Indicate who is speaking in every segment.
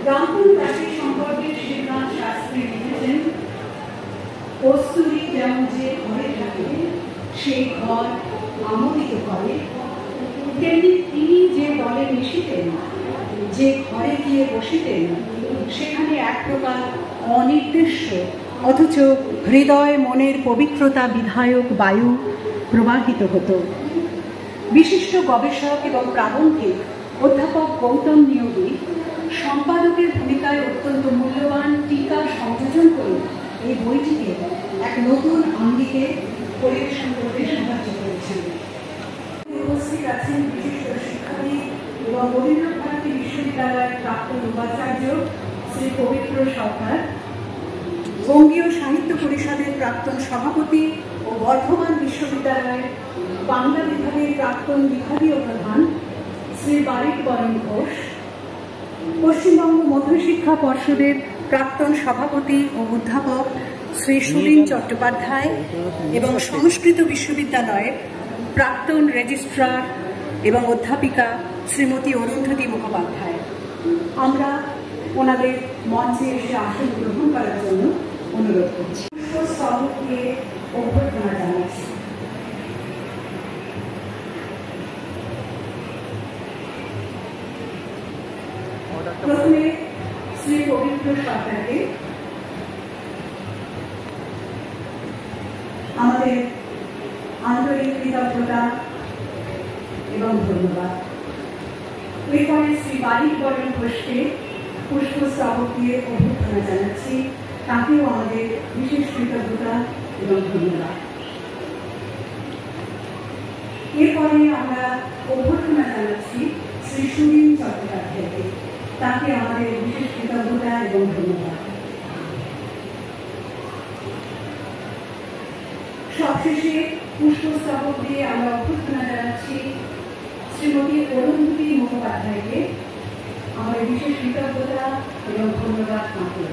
Speaker 1: রামপুর প্রাচীর সম্পর্কে শ্রীনাথ শাস্ত্রী লিখেছেন, কস্তুরী যেমন যে ঘরে থাকে সেই ঘর আমোদিত করে, তেমনি তিনি যে দলে মিশিতেন, যে ঘরে গিয়ে বসিতেন, সেখানে এক প্রকার অনির্দিষ্ট অথচ হৃদয় মনের পবিত্রতা বিধায়ক বায়ু প্রবাহিত হতো। বিশিষ্ট গবেষক এবং প্রাবন্ধিক অধ্যাপক গৌতম নিয়োগী সম্পাদকের ভূমিকায় অত্যন্ত মূল্যবান টিকা সংযোজন করে এই বইটিকে এক নতুন আঙ্গিকে পরিবেশন করতে সাহায্য করেছেন। উপস্থিত আছেন বিশিষ্ট শিক্ষাবিদ এবং রবীন্দ্র ভারতী বিশ্ববিদ্যালয়ের প্রাক্তন উপাচার্য শ্রী পবিত্র সরকার, বঙ্গীয় সাহিত্য পরিষদের প্রাক্তন সভাপতি ও বর্ধমান বিশ্ববিদ্যালয়ের বাংলা বিভাগের প্রাক্তন বিভাগীয় প্রধান শ্রী বারিক বরণ ঘোষ, পশ্চিমবঙ্গ মধ্যশিক্ষা পর্ষদের প্রাক্তন সভাপতি ও অধ্যাপক শ্রী সুলীন চট্টোপাধ্যায় এবং সংস্কৃত বিশ্ববিদ্যালয়ের প্রাক্তন রেজিস্ট্রার এবং অধ্যাপিকা শ্রীমতী অরুন্ধতী মুখোপাধ্যায়। আমরা ওনাদের মঞ্চে এসে আসন গ্রহণ করার জন্য অনুরোধ করছি। পুষ্পস্তবককে অভ্যর্থনা জানাচ্ছি। প্রথমে শ্রী পবিত্র সরকারকে আমাদের আন্তরিক কৃতজ্ঞতা এবং ধন্যবাদ। এরপরে শ্রী বারিক বরণ ঘোষকে পুষ্পস্তবক দিয়ে অভ্যর্থনা জানাচ্ছি, তাকেও আমাদের বিশেষ কৃতজ্ঞতা এবং ধন্যবাদ। এরপরে আমরা অভ্যর্থনা জানাচ্ছি শ্রী সুলীন চট্টোপাধ্যায়কে, তাকে আমাদের বিশেষ কৃতজ্ঞতা এবং ধন্যবাদ। সবশেষে পুষ্পস্তবক দিয়ে আমরা অভ্যর্থনা জানাচ্ছি শ্রীমতী অরুন্ধতী মুখোপাধ্যায়কে, আমাদের বিশেষ কৃতজ্ঞতা এবং ধন্যবাদ তাঁকে।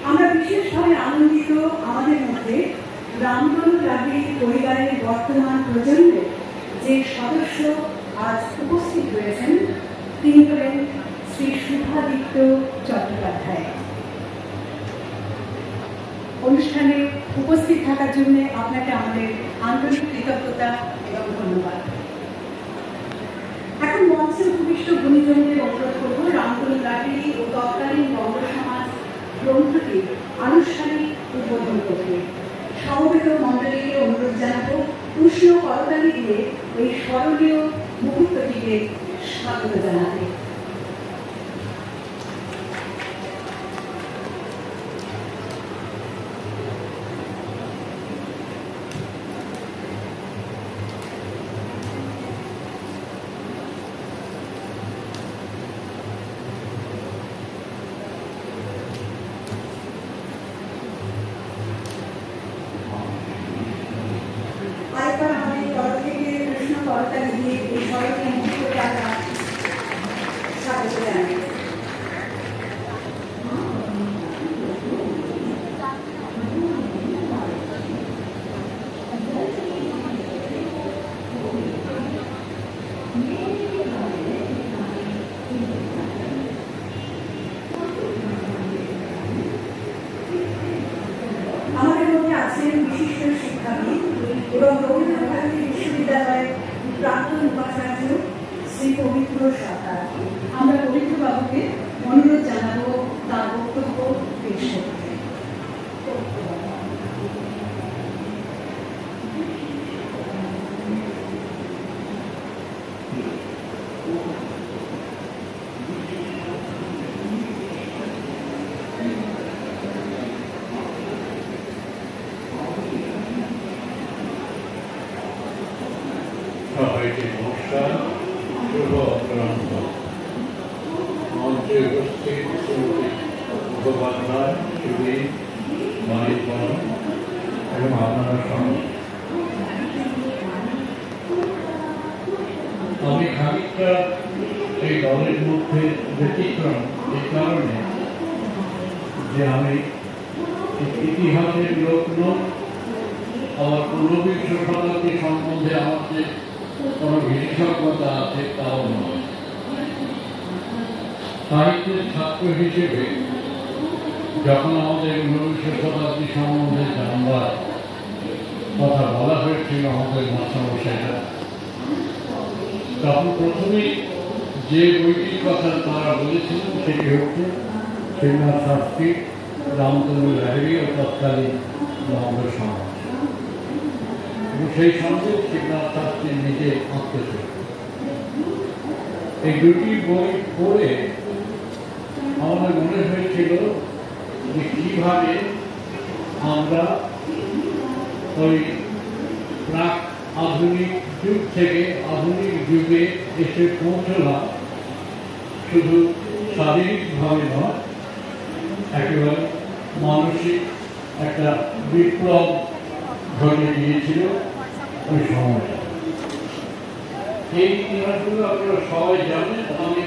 Speaker 1: আমরা বিশেষভাবে আনন্দিত আমাদের মধ্যে রামতনু লাহিড়ী পরিবারের বর্তমান প্রজন্মের যে সদস্য আজ উপস্থিত রয়েছেন, তিনি হলেন শ্রী শুভাদিত্য চট্টোপাধ্যায়। অনুষ্ঠানে উপস্থিত থাকার জন্য আপনাকে আমাদের আন্তরিক কৃতজ্ঞতা এবং ধন্যবাদ। এখন মঞ্চে উপবিষ্ট গুণীজনদের অনুরোধ করব রামতনু লাহিড়ী ও তৎকালীন বঙ্গ সমাজ গ্রন্থটির আনুষ্ঠানিক উদ্বোধন করতে। সমবেত মণ্ডলীকে অনুরোধ জানাবো উষ্ণ করতালি দিয়ে এই স্মরণীয় মুহূর্তটিকে স্বাগত জানাতে। করতালি দিয়ে এই স্মরণীয় মুহূর্তকে আমরা স্বাগত জানাই। আমাদের মধ্যে আছেন বিশিষ্ট শিক্ষাবিদ এবং রবীন্দ্র ভারতী বিশ্ববিদ্যালয়ের প্রাক্তন উপাচার্য শ্রী পবিত্র সরকার। আমরা পবিত্র বাবুকে অনুরোধ জানাবো তার বক্তব্য পেশ করতে।
Speaker 2: সবাইকে নমস্কার, শুভ অপরাহ্ন। মঞ্চে উপস্থিত শ্রীমতী মুখোপাধ্যায়, সুধীর, বারিক বরণ এবং আপনারা সঙ্গে। আমি খানিকটা এই দলের মধ্যে ব্যতিক্রম এই কারণে যে আমি ইতিহাসের লোক নই, আবার ঊনবিংশ শতাব্দী সম্বন্ধে আমার যে কোনো বিশেষজ্ঞতা আছে তাও নয়। সাহিত্যের ছাত্র হিসেবে যখন আমাদের ঊনবিংশ শতাব্দী সম্বন্ধে জানবার কথা বলা হয়েছিল আমাদের মাস্টারমশাইরা, তখন প্রথমেই যে বইটির কথা তারা বলেছিলেন সেটি হচ্ছে শ্রীনাথ শাস্ত্রী, রামতনু লাহিড়ী ও তৎকালীন বঙ্গ সমাজ। এবং সেই সঙ্গে শ্রীনাথ শাস্ত্রী নিজে আত্মচরিত। এই দুটি বই পড়ে আমাদের মনে হয়েছিল যে কিভাবে আমরা ওই প্রাক আধুনিক যুগ থেকে আধুনিক যুগে এসে পৌঁছলাম, শুধু শারীরিকভাবে নয়, একেবারে মানসিক একটা বিপ্লব ঘটে গিয়েছিল ওই সময়টা। এই ইতিহাসগুলো আপনারা সবাই জানেন, আমি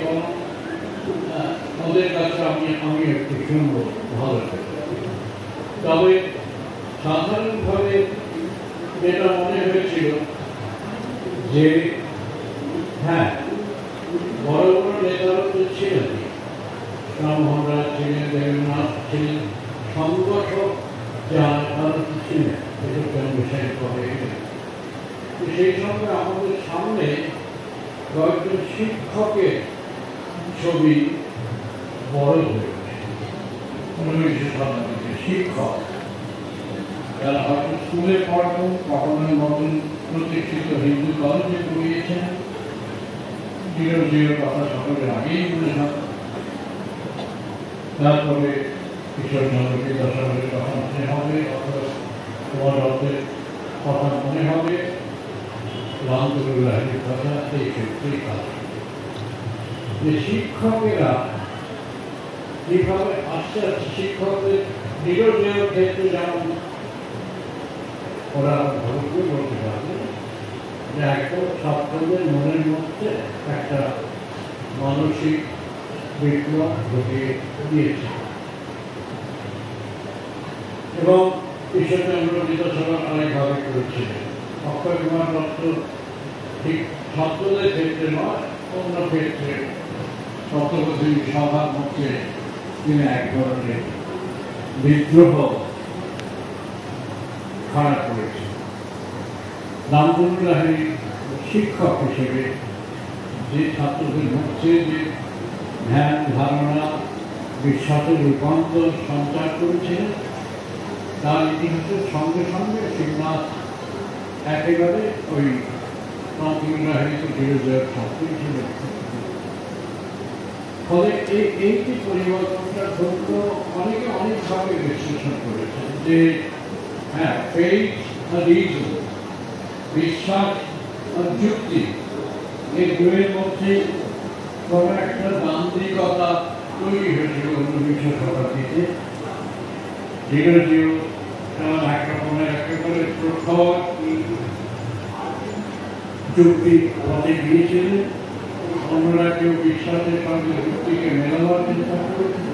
Speaker 2: ওদের কাছে আমি একটু শুনবো ভালো করে। তবে সাধারণভাবে যেটা মনে হয়েছিল যে হ্যাঁ, বড় বড় নেতারা তো ছিলেন, রামমোহন রায় ছিলেন, দেবেন্দ্রনাথ ছিলেন, সংগঠক যারা ছিলেন, বিষয় করে। সেই সঙ্গে আমাদের সামনে কয়েকজন শিক্ষকের ছবি বড় হয়েছে। ঊনবিংশ শতাব্দীতে শিক্ষক যারা হয়তো স্কুলে পড়াতেন, কখনো নতুন প্রতিষ্ঠিত হিন্দু কলেজে পড়িয়েছেন, চিরঞ্জীবের কথা সকলের আগেই মনে হয়। তারপরে ঈশ্বরচন্দ্র বিদ্যাসাগরের কথা মনে হবে, অথবা তোমার অর্থের কথা মনে হবে, রামতনু লাহিড়ীর কথা। এই ক্ষেত্রেই কাজ যে শিক্ষকেরা যেভাবে আস্তে আস্তে শিক্ষকদের নিরোধের ক্ষেত্রে যেমন ওরা ভালো বলতে পারবে যে একদম ছাত্রদের মনের মধ্যে একটা মানসিক বিপ্লব ঘটিয়ে দিয়েছে। এবং ঈশ্বরচন্দ্র বিদ্যাসাগর অনেকভাবে করেছিলেন। অক্ষয় কুমার দত্ত ঠিক ছাত্রদের ক্ষেত্রে নয়, অন্য ক্ষেত্রে সপ্তপদী সভার মধ্যে তিনি এক ধরনের বিদ্রোহ খাড়া করেছেন। রামতনু লাহিড়ী শিক্ষক হিসেবে যে ছাত্রদের মধ্যে যে ধ্যান ধারণা বিশ্বাসের রূপান্তর সঞ্চার করেছিলেন, তার ইতিহাসের সঙ্গে সঙ্গে শ্রীনাথ একেবারে ওই রামতনু লাহিড়ীকে ঘিরে দেওয়ার ছাত্রই ছিলেন। ফলে এই যে পরিবর্তনটা ঘটল, অনেকে অনেকভাবে বিশ্লেষণ করেছেন যে হ্যাঁ, ফেইথ আর রিজন, বিশ্বাস আর যুক্তি, এই দুয়ের মধ্যে কোনো একটা দান্ত্রিকতা তৈরি হয়েছিল ঊনবিংশ শতাব্দীতে। ধীরে এক রকমের একেবারে প্রখর যুক্তি পথে গিয়েছিলেন, অন্যরা কেউ বিশ্বাসের সঙ্গে যুক্তিকে মেলাবার চেষ্টা করেছে।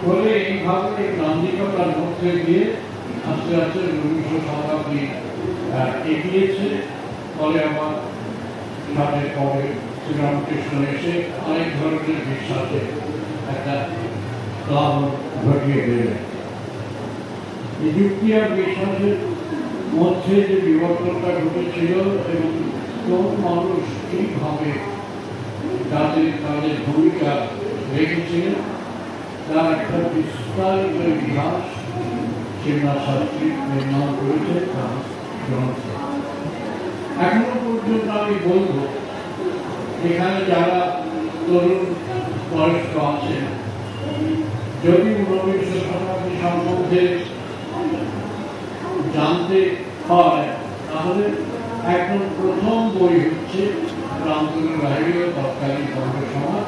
Speaker 2: ফলে এইভাবে দান্ত্রিকতার মধ্যে দিয়ে আস্তে আস্তে ঊনবিংশ শতাব্দী এগিয়েছে। ফলে আবার তাদের পরে শ্রীরামকৃষ্ণ এসে অনেক ধরনের বিশ্বাসে একটা লাভ ঘটিয়ে দিলেন। এই যুক্তি আর বিশ্বাসের মধ্যে যে বিবর্তনটা ঘটেছিল এবং কোন মানুষ কিভাবে তাদের ভূমিকা রেখেছিলেন তার একটা বিস্তারিত ইতিহাস শ্রীনাথ শাস্ত্রী নির্মাণ করেছে তার গ্রন্থে। এখনো পর্যন্ত আমি বলবো, এখানে যারা তরুণ বয়স্ক আছেন, যদি ঊনবিংশ শতাব্দী সম্বন্ধে জানতে হয়, তাহলে একদম প্রথম বই হচ্ছে রামতনু লাহিড়ী ও তৎকালীন বঙ্গ সমাজ,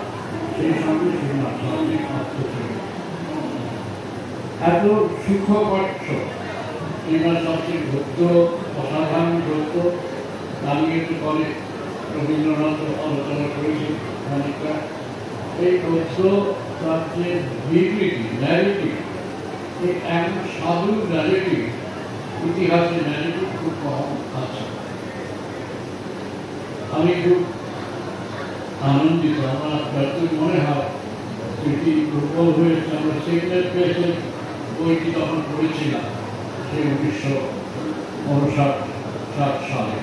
Speaker 2: সেই সঙ্গে শ্রীনাথ শাস্ত্রীর আত্মচরিত। এত সূক্ষ্মপাঠ্য শ্রীনাথ শাস্ত্রীর গদ্য, অসাধারণ গদ্য, তার নিয়ে তো পরে রবীন্দ্রনাথ আলোচনা করেছেন খানিকটা। এই গদ্য তার যে বিবৃতি, ন্যারেটিভ, এই এমন সাধুর ন্যারেটিভ, ইতিহাসের ন্যারেটিভ খুব কম আছে। আমি খুব আনন্দিত। আমার যতই মনে হয় স্মৃতি দুর্বল হয়েছে। আমরা সেকেন্ড পেয়েছে বইটি তখন পড়েছিলাম সেই 1959 সালে।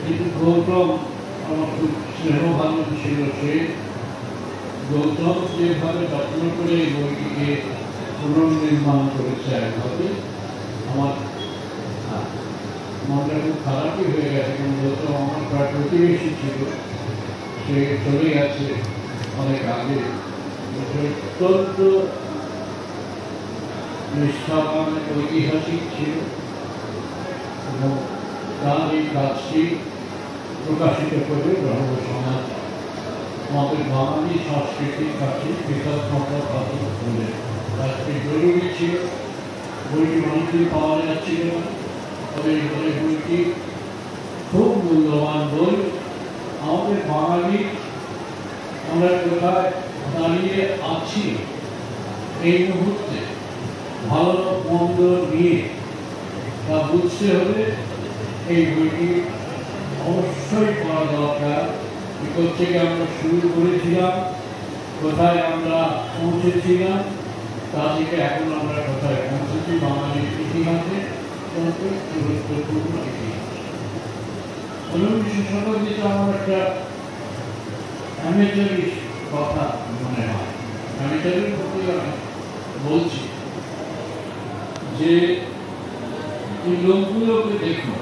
Speaker 2: কিন্তু গৌতম আমার খুব স্নেহভাজন ছিল। সে গৌতম যেভাবে যত্ন করে এই বইটিকে পুনর্নির্মাণ করেছে একভাবে, আমার মনটা খুব খারাপই হয়ে গেছে। কারণ গৌতম আমার প্রায় প্রতিবেশী ছিল, সে চলে গেছে অনেক আগে। অত্যন্ত নিষ্ঠাবান ঐতিহাসিক ছিল এবং তার এই কাজটি প্রকাশিত করে ব্রহ্ম সমাজ আমাদের বাঙালি সংস্কৃতির কাছে কৃতজ্ঞতা প্রকাশ করে আজকে জরুরি ছিল। বইটি অনেকদিন পাওয়া যাচ্ছিল না, তবে বইটি খুব মূল্যবান বই। আমাদের বাঙালি আমরা কোথায় দাঁড়িয়ে আছি এই মুহূর্তে ভালো মন্দ নিয়ে তা বুঝতে হলে এই বইটি অবশ্যই পড়া দরকার। বিপদ থেকে আমরা শুরু করেছিলাম, কোথায় আমরা পৌঁছেছিলাম, তা থেকে এখন আমরা কোথায় পৌঁছেছি বাঙালির ইতিহাসে গুরুত্বপূর্ণ ইতিহাস। 19 শতাব্দীতে আমার একটা অ্যামেচারিশ কথা মনে হয়। অ্যামেচারের মধ্যে আমি বলছি যে এই লোকগুলোকে দেখুন,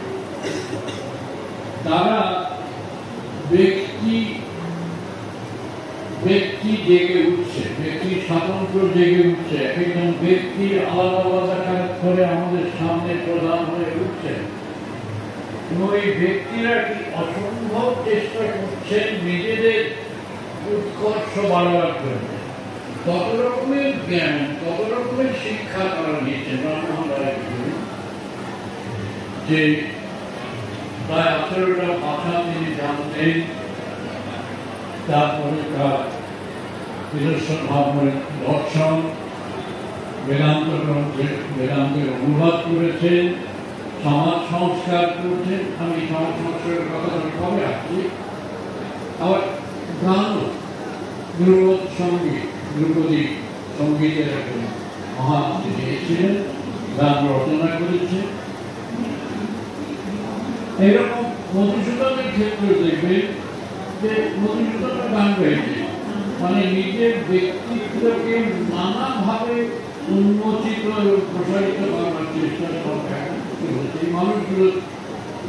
Speaker 2: তারা ব্যক্তি জেগে উঠছে, ব্যক্তি স্বাতন্ত্র্য জেগে উঠছে। একজন ব্যক্তির আলাদা আলাদা কাজ করে আমাদের সামনে প্রধান হয়ে উঠছে এবং এই ব্যক্তিরা কি অসম্ভব চেষ্টা করছেন নিজেদের উৎকর্ষ বাড়াবার জন্য। কত রকমের জ্ঞান, কত রকমের শিক্ষা তারা নিয়েছেন। যে প্রায় 18টা ভাষা তিনি জানতেন, তারপরে তার নিজস্ব দর্শন বেদান্ত গ্রন্থে বেদান্তের অনুবাদ করেছেন, সমাজ সংস্কার করেছেন। আমি সমাজ সংস্কারের কথা কবে আসছি। আবার গানও, ধ্রুপদ সঙ্গীত, ধ্রুপদী সঙ্গীতের একজন মহান তিনি ছিলেন, গান রচনা করেছে। এরকম মধুসূদনের ক্ষেত্রে দেখবেন যে মধুসূদনের গান রয়েছে, মানে নিজের ব্যক্তিত্বকে নানাভাবে উন্মোচিত এবং প্রসারিত করার চেষ্টা করা এই মানুষগুলো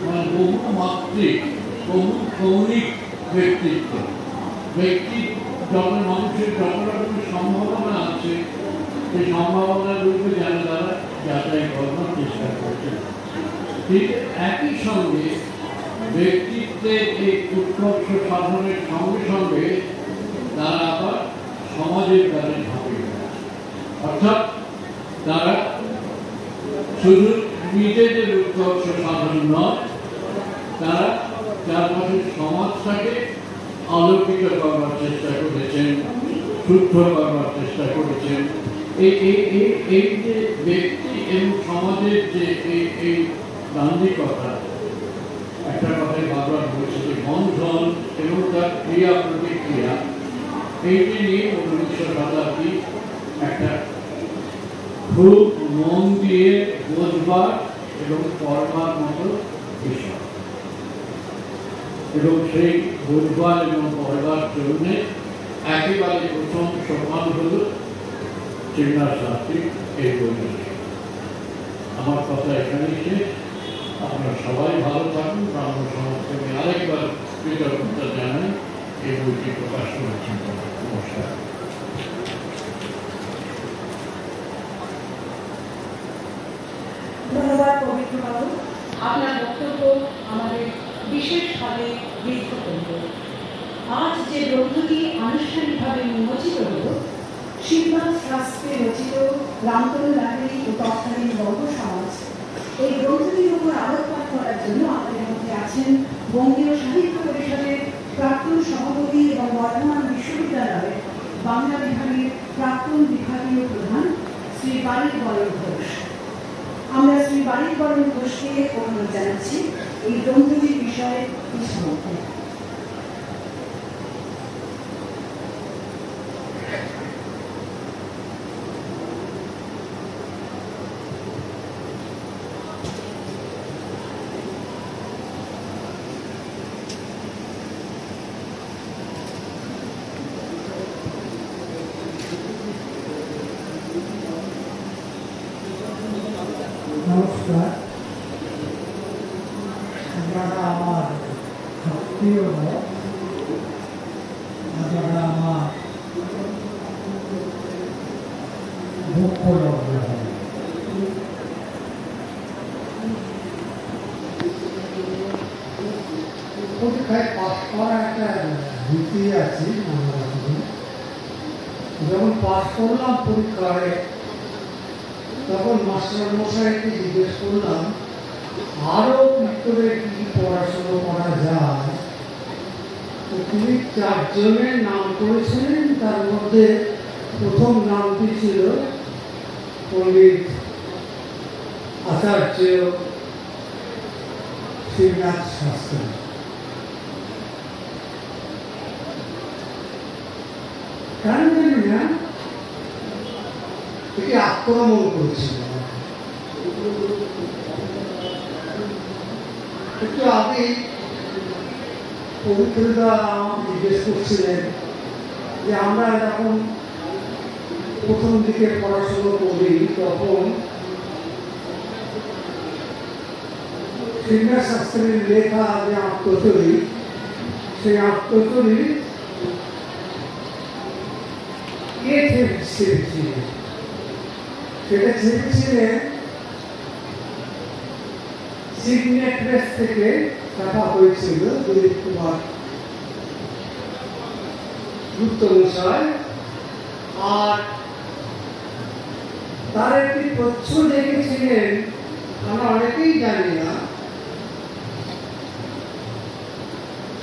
Speaker 2: মানে বহু মাত্রিক, বহু কৌণিক ব্যক্তিত্ব। ব্যক্তি যত মানুষের যত রকমের সম্ভাবনা আছে, সেই সম্ভাবনার রূপে যেন তারা যাচাই করার চেষ্টা করছে। ঠিক একই সঙ্গে ব্যক্তিত্বের এই উৎকর্ষ সাধনের সঙ্গে সঙ্গে তারা আবার সমাজের কাজে ঝাঁপিয়ে পড়ে। অর্থাৎ তারা শুধু নিজেদের উৎকর্ষ সাধন নয়, তারা চারপাশের সমাজটাকে আলোকিত করবার চেষ্টা করেছেন, শুদ্ধ করবার চেষ্টা করেছেন। এই যে ব্যক্তি এবং সমাজের যে এই দান্দিকতা, একটা কথাই বারবার বলছে যে বন্ধন এবং তার ক্রিয়া প্রতিক্রিয়া, এইটি নিয়ে 19 শতাব্দী একটা খুব মন দিয়ে বোঝবার এবং পড়বার মতো বিষয়। এবং সেই বোঝবার এবং পড়বার জন্য একেবারে প্রথম সমান হল চিন্নার শাস্ত্রী এই বই। আমার কথা এখানেই শেষ। আপনারা সবাই ভালো থাকুন। ব্রাহ্ম সমাজকে আমি আরেকবার কৃতজ্ঞতা জানাই এই বইটি প্রকাশ করেছেন। নমস্কার।
Speaker 1: ধন্যবাদ পবিত্র বাবু। আপনার বক্তব্য আমাদের বিশেষভাবে গুরুত্বপূর্ণ। আজ যে গ্রন্থটি আনুষ্ঠানিকভাবে উন্মোচিত হল, শিবনাথ শাস্ত্রে রচিত রামতনু লাহিড়ী ও তৎকালীন বঙ্গ সমাজ, এই গ্রন্থটির উপর আলোকপাত করার জন্য আমাদের মধ্যে আছেন বঙ্গীয় সাহিত্য পরিষদের প্রাক্তন সভাপতি এবং বর্ধমান বিশ্ববিদ্যালয়ের বাংলা বিভাগের প্রাক্তন বিভাগীয় প্রধান শ্রী বারিক বরণ ঘোষ। আমরা শ্রী বারিক বরণ ঘোষকে অনুরোধ জানাচ্ছি এই গ্রন্থটির বিষয়ে কিছু বলতে।
Speaker 3: নমস্কার, আপনারা আমার প্রিয়, আপনারা আমার দুঃখ লগ্ন। পরীক্ষায় পাস করা একটা ভীতি আছে। যখন পাস করলাম পরীক্ষায়, তখন মাস্টার মশাইকে জিজ্ঞেস করলাম আরো ভিতরে কি পড়াশোনা করা যায়। তো তিনি 4 জনের নাম করেছিলেন, তার মধ্যে প্রথম নামটি ছিল পণ্ডিত আচার্য শিবনাথ শাস্ত্রী। কেন জানি না এটি আক্রমণ করেছিল। একটু আগে পবিত্রতা জিজ্ঞেস করছিলেন যে আমরা যখন প্রথম দিকে পড়াশোনা করি, তখন শিবনাথ শাস্ত্রীর লেখা যে আত্মচরিত, সেই আত্মচরিত কে ছেড়েছিলেন? সেটা ছেড়েছিলেন সিডনি প্রেস থেকে, ছাপা হয়েছিল দিলীপ কুমার গুপ্ত মশাই। আর তার একটি তথ্য লিখেছিলেন, আমরা অনেকেই জানি না,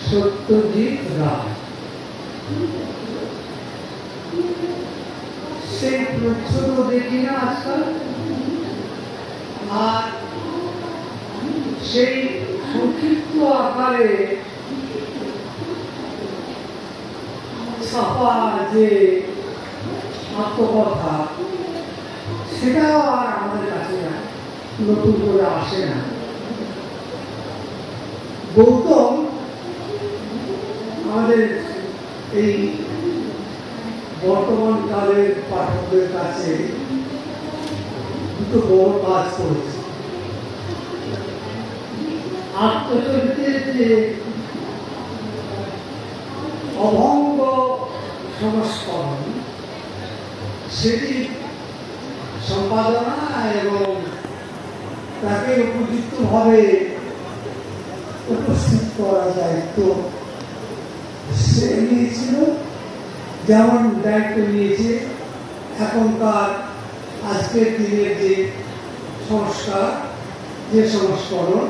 Speaker 3: সত্যজিৎ রায়। সেই প্রচ্ছদ দেখি না আজকাল। আর সেই সংক্ষিপ্ত আকারে ছাপা যে আত্মকথা, সেটাও আর আমাদের কাছে নতুন করে আসে না। গৌতম আমাদের এই বর্তমান কালের পাঠকদের কাছে দুটো বড় কাজ করেছে। আত্মচরিতের যে অভঙ্গ সংস্করণ, সেটি সম্পাদনা এবং তাকে উপযুক্তভাবে উপস্থিত করার দায়িত্ব সে নিয়েছিল। যেমন দায়িত্ব নিয়েছে এখনকার আজকের দিনের যে সংস্কার, যে সংস্করণ,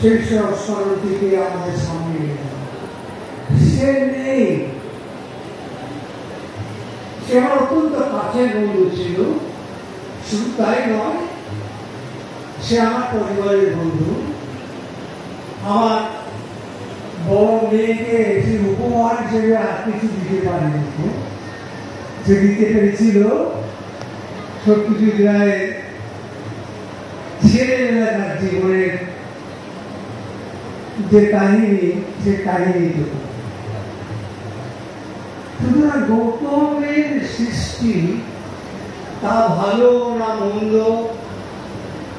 Speaker 3: সেই সংস্করণটিকে আমাদের সামনে নিয়ে সে নেই। সে আমার অত্যন্ত কাছের বন্ধু ছিল। শুধু তাই নয়, সে আমার পরিবারের বন্ধু। আমার বড় মেয়েকে সে উপহার হিসেবে আর কিছু দিতে পারেনি, যে দিতে পেরেছিল সত্যজিৎ রায়ের ছেলেবেলাকার জীবনের যে কাহিনী, সে কাহিনীটুকু। সুতরাং গৌতমের সৃষ্টি, তা ভালো না মন্দ,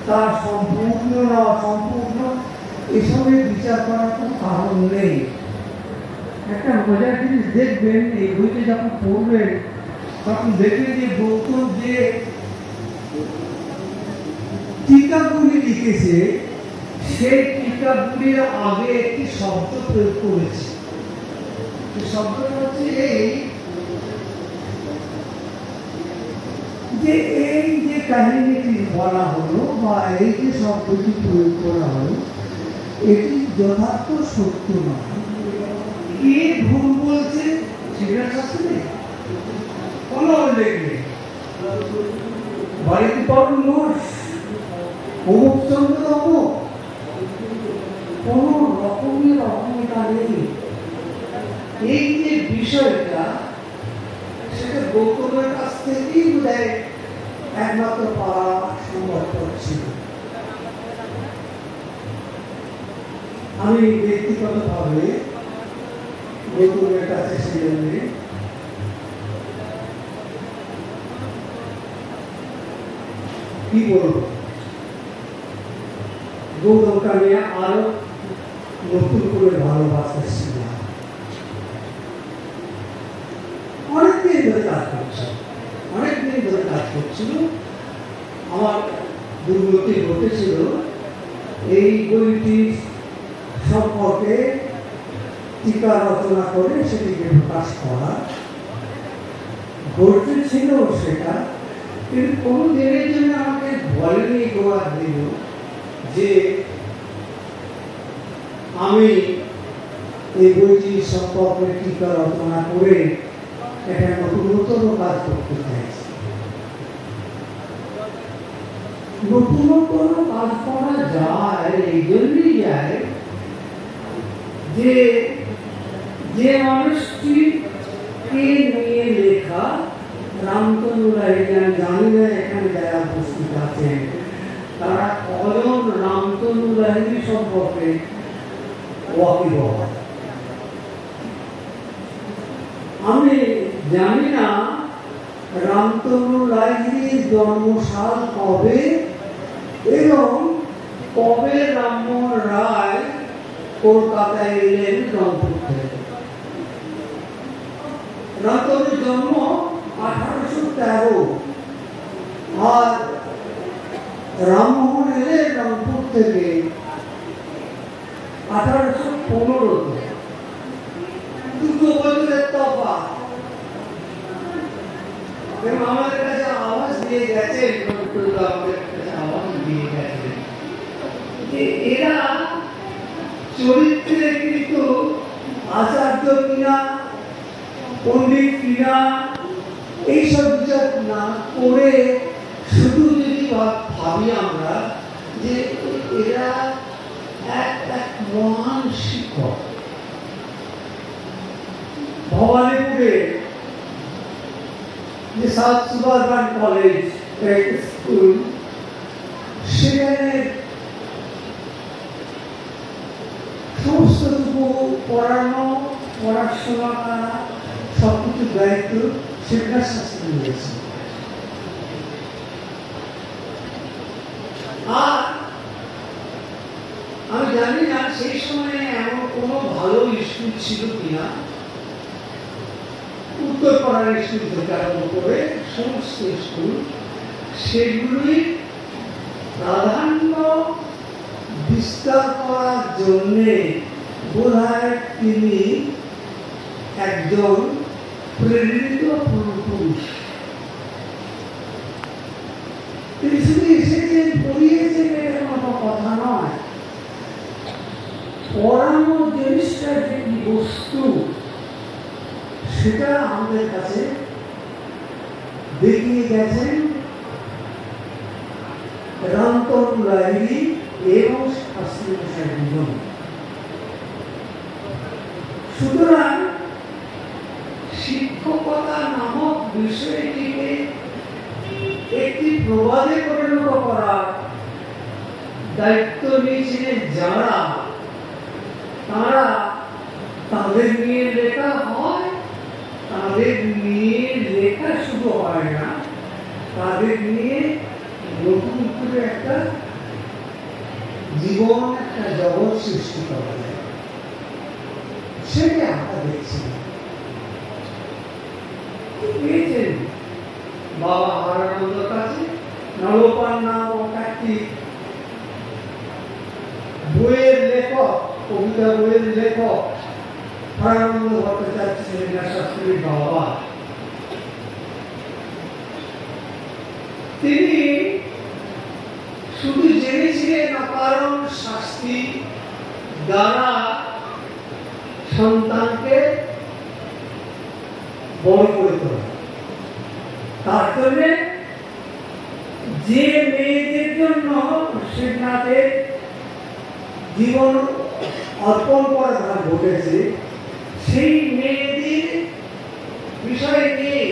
Speaker 3: তা সম্পূর্ণ না অসম্পূর্ণ, এসবের বিচার করার কোনো কারণ নেই। একটা মজার জিনিস দেখবেন, এই বইতে যখন পড়বেন তখন দেখবেন যে গৌতম যে টিকাগুলি লিখেছে, সেই টিকাগুলির আগে একটি শব্দ প্রয়োগ করেছে। শব্দটা হচ্ছে এই যে এই যে কাহিনীটি বলা হলো বা এই যে শব্দটি প্রয়োগ করা হলো, এটি যথার্থ সত্য নয়। কে ভুল বলছে সেটার শাস্ত্রে কোনো উল্লেখ নেই। বাড়িতে পারুন নোস অমুক চন্দ্র অমুক, কোনো রকমের অহংকার নেই। এই যে বিষয়টা, সেটা গৌতমের কাছ থেকেই বোধহয় একমাত্র পাওয়া সম্ভব ছিল। আমি ব্যক্তিগতভাবে গৌতমের কাছে সেজন্য কি বলবো, গৌতমকে আমি আরো নতুন করে ভালোবাসতেছিলাম। অনেকদিন ধরে কাজ করছিল। আমার দুর্গতি ঘটেছিল এই বইটি সম্পর্কে টিকা রচনা করে সেটিকে প্রকাশ করা। ঘটেছিল সেটা, কিন্তু কোনো দিনের জন্য আমাকে বলেনি গোয়ার দিল যে আমি এই বইটি সম্পর্কে টিকা রচনা করে একটা নতুনতম কাজ করতে চাইছি। নতুনতম কাজ করা যায়, এই জন্যই যায় যে মানুষটিকে নিয়ে লেখা রামতনু লাহিড়ী, আমি জানি না এখানে যারা উপস্থিত আছেন তারা কজন রামতনু লাহিড়ী সম্পর্কে ওয়াকিবহাল। আমি জানি না রামতনু লাহিড়ীর জন্মসাল কবে এবং কবে রামমোহন রায় কলকাতায় এলেন রংপুর থেকে। রামতনুর জন্ম 1813, আর রামমোহন এলেন রংপুর থেকে 1815। দুটো বছরের তফাৎ। আমাদের কাছে আওয়াজ দিয়ে গেছে, যে এরা চরিত্রে কিন্তু আচার্য কিনা, পণ্ডিত কিনা, এইসব বিচার না করে শুধু যদি ভাবি আমরা যে এরা এক মহান শিক্ষক। ভবানীপুরে যে সাউথ সুবারবান কলেজ স্কুল, সেখানে সমস্তটুকু পড়াশোনা করা সবকিছু দায়িত্ব সেটা শাস্তি নিয়েছে। আর আমি জানি না সেই সময় এমন কোনো ভালো স্কুল ছিল কিনা, উত্তরপাড়ার স্কুল থেকে আরম্ভ করে সমস্ত স্কুল, সেগুলি প্রাধান্য বিস্তার করার জন্যে বোধহয় তিনি একজন প্রেরিত পুরুষ। তিনি শুধু এসেছেন, পড়িয়েছেন, এটা কোনো কথা নয়। পড়ানো জিনিসটা যে কি বস্তু সেটা আমাদের কাছে দেখিয়ে গেছেন রামতনু লাহিড়ী এবং শাস্ত্রী মশাই দুজন। সুতরাং শিক্ষকতা নামক বিষয়টিকে একটি প্রবাদে পরিণত করার দায়িত্ব নিয়েছিলেন যারা, তারা তাদের নিয়ে লেখা হয়, তাদের নিয়ে লেখা শুধু হয় না, তাদের নিয়ে নতুন করে একটা জীবন, একটা জগৎ সৃষ্টি করা যায়। সেটা আমরা দেখছি। পেয়েছেন বাবা হরানন্দর কাছে নলপান নামক একটি বইয়ের লেখক, কবিতা বইয়ের লেখক হরানন্দ ভট্টাচার্য ছিলেন শাস্ত্রীর বাবা। তিনি শুধু জেনেছিলেন অকারণ শাস্তি দ্বারা সন্তানকে বড় করে তোলা। তার জন্য যে মেয়েদের জন্য শিবনাথের জীবন অর্পণ করা ধার ঘটেছে, সেই মেয়েদের বিষয়ে নিয়ে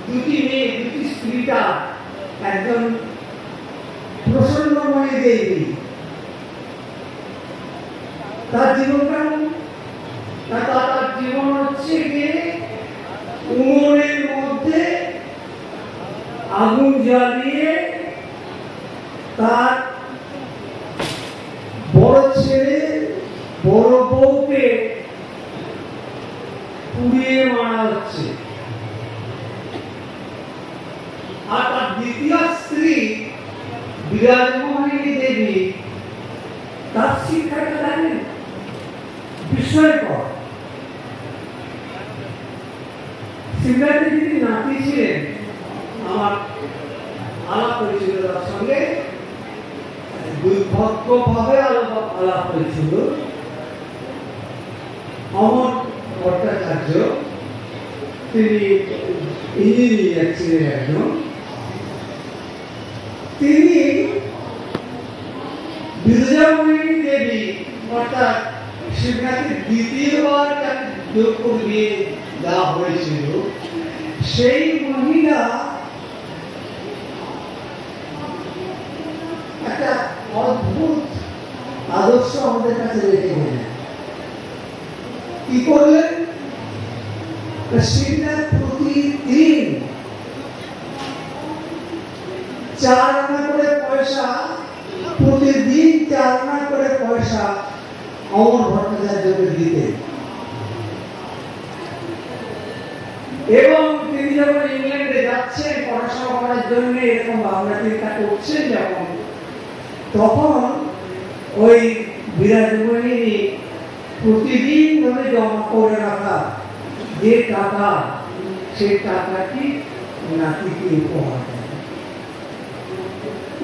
Speaker 3: দুটি স্ত্রীটা, একজন প্রসন্নময়ী দেবী, তার জীবনটা তার জীবন হচ্ছে গিয়ে উনুনের মধ্যে আগুন জ্বালিয়ে তার বড় ছেলে বড় বউকে পুড়িয়ে মারা হচ্ছে। আর তার দ্বিতীয় স্ত্রী বিরাজমোহিনী দেবী, তার শিক্ষাটা জানেন বিস্ময়কর। সিমলাতে যিনি নাতি ছিলেন, আমার আলাপ হয়েছিল তার সঙ্গে, দুর্ভাগ্যভাবে আলাপ হয়েছিল। অমর ভট্টাচার্য, তিনি ইঞ্জিনিয়ার ছিলেন একজন। তিনি বিরজাময়ী দেবী অর্থাৎ শিবনাথের দ্বিতীয়বার তাকে যোগ করিয়ে দেওয়া হয়েছিল, সেই মহিলা একটা অদ্ভুত আদর্শ আমাদের কাছে রেখে গেলেন। কি করলেন? শিবনাথ প্রতিদিন 4 আনা করে পয়সা, প্রতিদিন 4 আনা করে পয়সা অমর ভট্টাচার্যকে দিতেন। এবং তিনি যখন ইংল্যান্ডে যাচ্ছেন পড়াশোনা করার জন্য, এরকম ভাবনা চিন্তা করছেন যখন, তখন ওই বিরাজমণি প্রতিদিন ধরে জমা করে রাখা যে টাকা, সেই টাকাটি নাতিকে উপহার দেয়।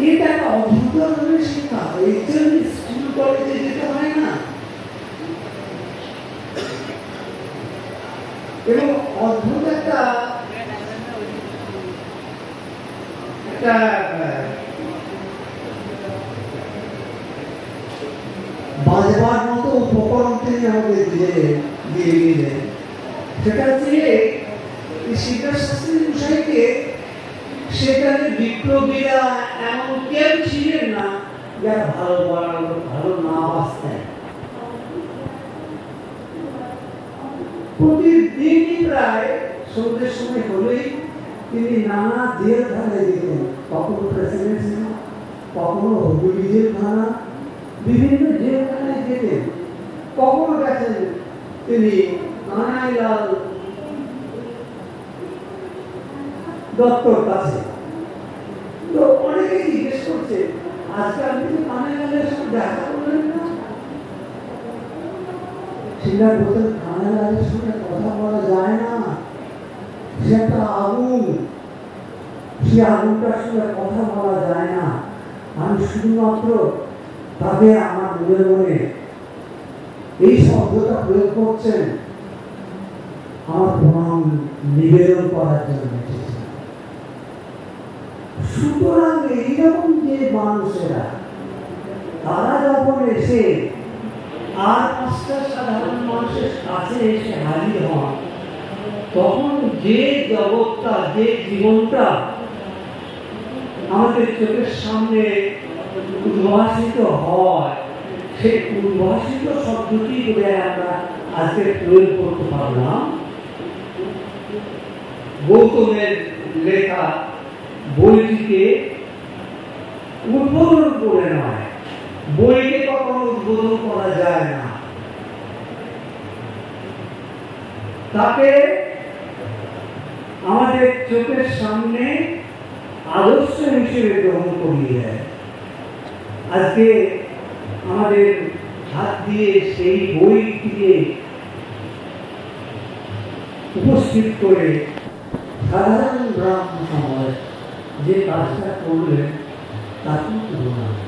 Speaker 3: এটা একটা অদ্ভুত ধরনের শিক্ষা। এই জন্য স্কুল কলেজে যেতে হয় না। এবং অদ্ভুত একটা বাজবার মতো উপকরণ তিনি আমাদের দিয়ে দিলেন। সেটা হচ্ছে শিক্ষা শাস্ত্রী মশাইকে সেখানে বিপ্লবীরা এমন কেউ ছিলেন না যারা ভালো না বাঁচতেন। প্রতিদিনই প্রায় সন্ধ্যের সময় হলেই তিনি নানা জেল থানায় যেতেন, কখনো প্রেসিডেন্সি, কখনো হুগলি জেল থানা, বিভিন্ন জেলখানায় যেতেন। কখনো গেছেন তিনি কানাইলাল দত্তর কাছে। তো অনেকে জিজ্ঞেস করছে, আজকে আপনি তো কানাইলালের সঙ্গে দেখা করলেন না? সেটা বলতেন, কানাইলালের সঙ্গে কথা বলা যায় না, সে একটা আগুন, সে আগুনটার সঙ্গে কথা বলা যায় না। আমি শুধুমাত্র তাকে আমার মনে মনে এই শব্দটা প্রয়োগ করছেন, আমার প্রণাম নিবেদন করার জন্য। সুতরাং এইরকম যে মানুষেরা, তারা যখন এসে আর 5টা সাধারণ মানুষের কাছে এসে হাজির হন, তখন যে জগৎটা, যে জীবনটা আমাদের চোখের সামনে উদ্ভাসিত হয়, সেই উদ্ভাসিত শব্দটি করে আমরা আজকে প্রয়োগ করতে পারলাম। গৌতমের লেখা বইটিকে উদ্বোধন করে নয়, বইকে কখনো উদ্বোধন করা যায় না, তাকে আমাদের চোখের সামনে আদর্শ হিসেবে গ্রহণ করিয়ে দেয়। আজকে আমাদের হাত দিয়ে সেই বইটিকে উপস্থিত করে সাধারণ ব্রাহ্ম সমাজ যে কাজটা করলেন তার কোনো তুলনা নেই।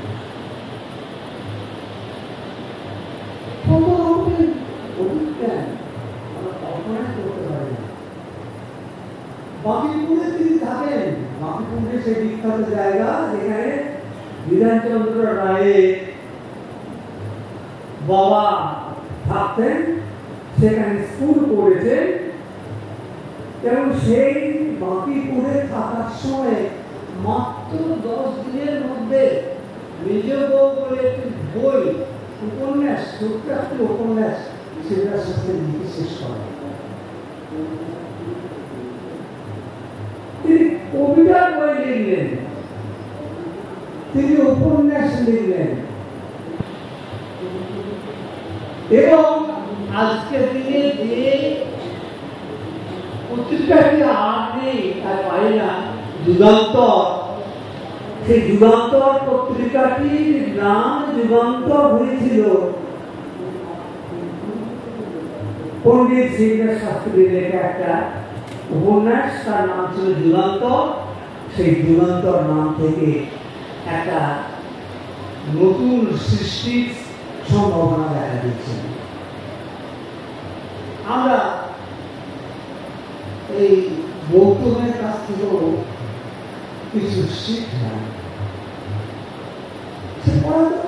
Speaker 3: বাঁকিপুরে তিনি থাকেন। বাঁকিপুরে সেই বিখ্যাত জায়গা যেখানে বিধানচন্দ্র রায়ের বাবা থাকতেন, সেখানে স্কুল করেছেন এবং সেই বাঁকিপুরে থাকার সময় মাত্র 10 দিনের মধ্যে নিজ বউ বলে একটি বই, উপন্যাস, ছোট্ট একটি উপন্যাস শিবরাজ শাস্ত্রী লিখে শেষ করেন। তিনি কবিতার বই লিখলেন, তিনি উপন্যাস লিখলেন এবং আজকের দিনে যে পত্রিকাটি আর নেই, আর পাই না, যুগান্তর, সেই যুগান্তর পত্রিকাটির নাম যুগান্তর হয়েছিল পণ্ডিত শিবরাজ শাস্ত্রীর লেখা একটা উপন্যাস, তার নাম ছিল যুগান্তর। সেই যুগান্তর নাম থেকে একটা নতুন সৃষ্টির সম্ভাবনা দেখা দিচ্ছে। আমরা এই গৌতমের কাছ থেকেও কিছু শিখলাম। সে পড়াতো,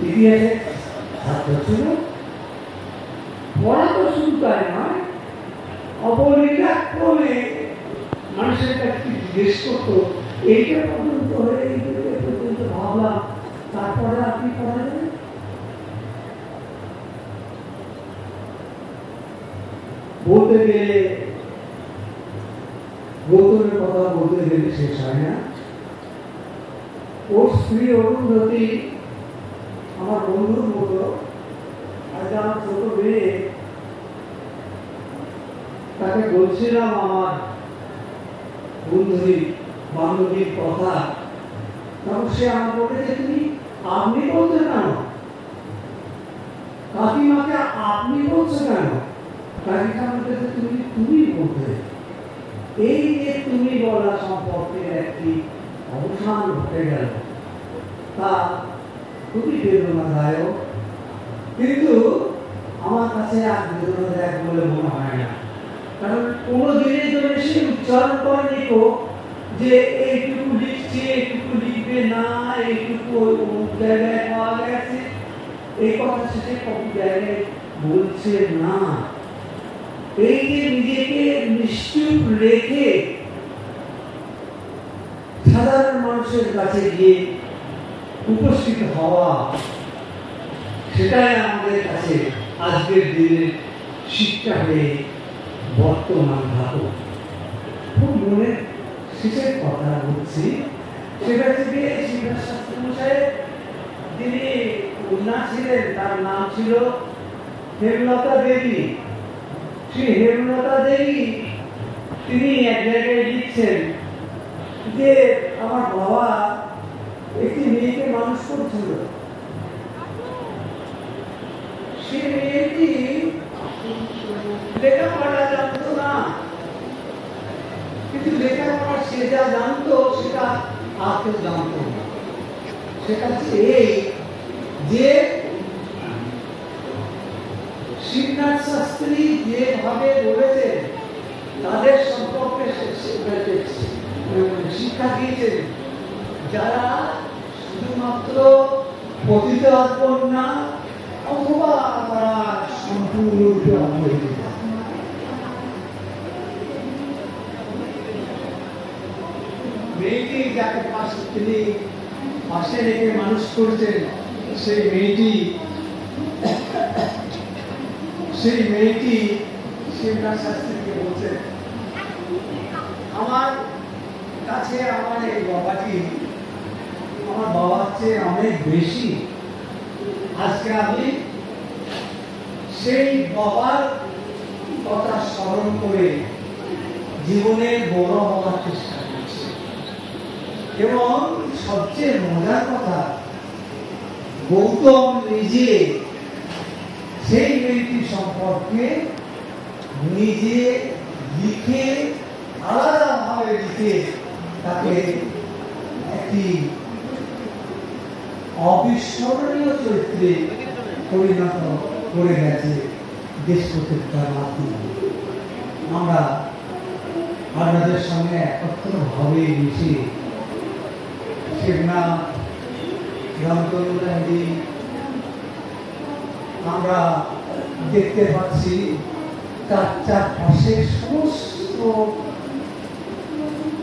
Speaker 3: ইতিহাসে ছাত্র ছিল, পড়া তো শুধু তাই নয়, অবলীলা ক্রমে মানুষের কাছে জিজ্ঞেস করতো, এইটা পর্যন্ত হয়ে এইটা পর্যন্ত ভাবলাম, তারপরে আপনি পড়া যাবে। বলতে গেলে গৌতমের কথা বলতে গেলে শেষ হয় না। ওর স্ত্রী অরুন্ধতী আমার বন্ধুর মতো, আজ আমার ছোট মেয়ে, তাকে বলছিলাম আমার বন্ধুরই বান্ধবীর কথা, তখন সে আমার বলেছে, তুমি আপনি বলছো কেন, কাকিমাকে আপনি বলছো কেন, কাকিমা বলতেছে তুমি বলতে। এই যে তুমি বলা সম্পর্কে একটি অবসান ঘটে গেল, তা খুবই বেদনাদায়ক, কিন্তু আমার কাছে আর বেদনাদায়ক বলে মনে হয় না। কারণ কোনো দিনের জন্য সে উচ্চারণ করেনি তো যে এইটুকু লিখছে, এইটুকু লিখবে না, এইটুকু অমুক জায়গায় পাওয়া গেছে, এই কথা সে কত জায়গায় বলছে না। এই যে নিজেকে নিশ্চুপ রেখে সাধারণ মানুষের কাছে গিয়ে উপস্থিত হওয়া, সেটাই আমাদের কাছে আজকের দিনের শিক্ষা হয়ে বর্তমান ধাতু। খুব মনে শেষের কথা বলছি, সেটা থেকে শিবরাজ শাস্ত্রী মশাই যিনি কন্যা ছিলেন, তার নাম ছিল হেমলতা দেবী। সেই হেমলতা দেবী তিনি এক জায়গায় লিখছেন যে আমার বাবা একটি মেয়েকে মানুষ করছিল, সে মেয়েটি লেখাপড়া জানতো না, কিন্তু লেখাপড়া সে যা জানতো সেটা আর কেউ জানতো না। সেটা এই যে শিবনাথ শাস্ত্রী যেভাবে বলেছেন, তাদের সম্পর্কে শিক্ষা দিয়েছেন যারা শুধুমাত্র পতিত কন্যা অথবা তারা সম্পূর্ণরূপে অবহেলিত। মেয়েটি যাকে তিনি পাশে রেখে মানুষ করছেন, সেই মেয়েটি শিবনাথ শাস্ত্রীকে বলছেন, আমার কাছে আমার এই বাবাটি আমার বাবার চেয়ে অনেক বেশি। আজকে আমি সেই বাবার কথা স্মরণ করে জীবনে বড় হওয়ার চেষ্টা করছি। এবং সবচেয়ে মজার কথা, গৌতম নিজে সেই মেয়েটি সম্পর্কে নিজে লিখে, আলাদাভাবে লিখে তাকে একটি অবিস্মরণীয় চরিত্রে পরিণত করে গেছে দেশপত্রিকার মাধ্যমে। আমরা আপনাদের সঙ্গে একত্রভাবে মিশে শিবনাথ, রামতনু লাহিড়ী, আমরা দেখতে পাচ্ছি তার চারপাশে সমস্ত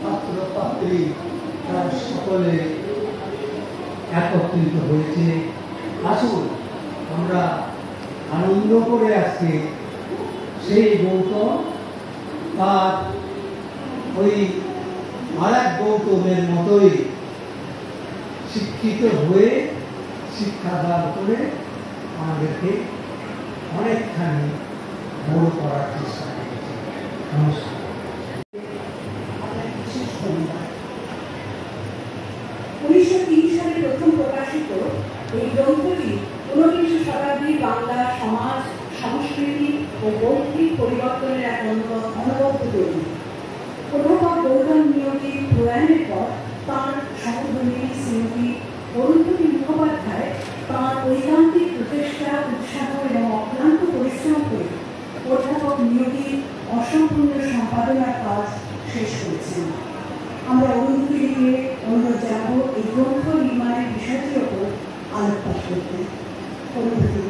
Speaker 3: ছাত্র ছাত্রী তার সকলে একত্রিত হয়েছে। আসুন আমরা আনন্দ করে আজকে সেই গৌতম তার ওই আর এক গৌতমের মতোই শিক্ষিত হয়ে শিক্ষাদান করে আমাদেরকে অনেকখানি বড় করার চেষ্টা করেছে। নমস্কার।
Speaker 1: উনিশশো ৩ সালে প্রথম প্রকাশিত এই গ্রন্থটি ১৯শ শতাব্দীর বাংলা সমাজ, সংস্কৃতি ও বৌদ্ধিক পরিবর্তনের এক অনবদ্য দলিল। অধ্যাপক গৌতম নিয়োগীর প্রয়াণের পর তাঁর সহধর্মী শ্রীমতী অরুন্ধতী মুখোপাধ্যায় তাঁর ঐকান্তিক প্রচেষ্টা, উৎসাহ এবং অক্লান্ত পরিশ্রম করে অধ্যাপক নিয়োগীর অসম্পূর্ণ সম্পাদনার কাজ শেষ করেছেন। আমরা অরুন্ধতীকে অনুরোধ জানাবো এই গ্রন্থ নির্মাণের বিষয়টির ওপর আলোকপাত করতে। অরুন্ধতী।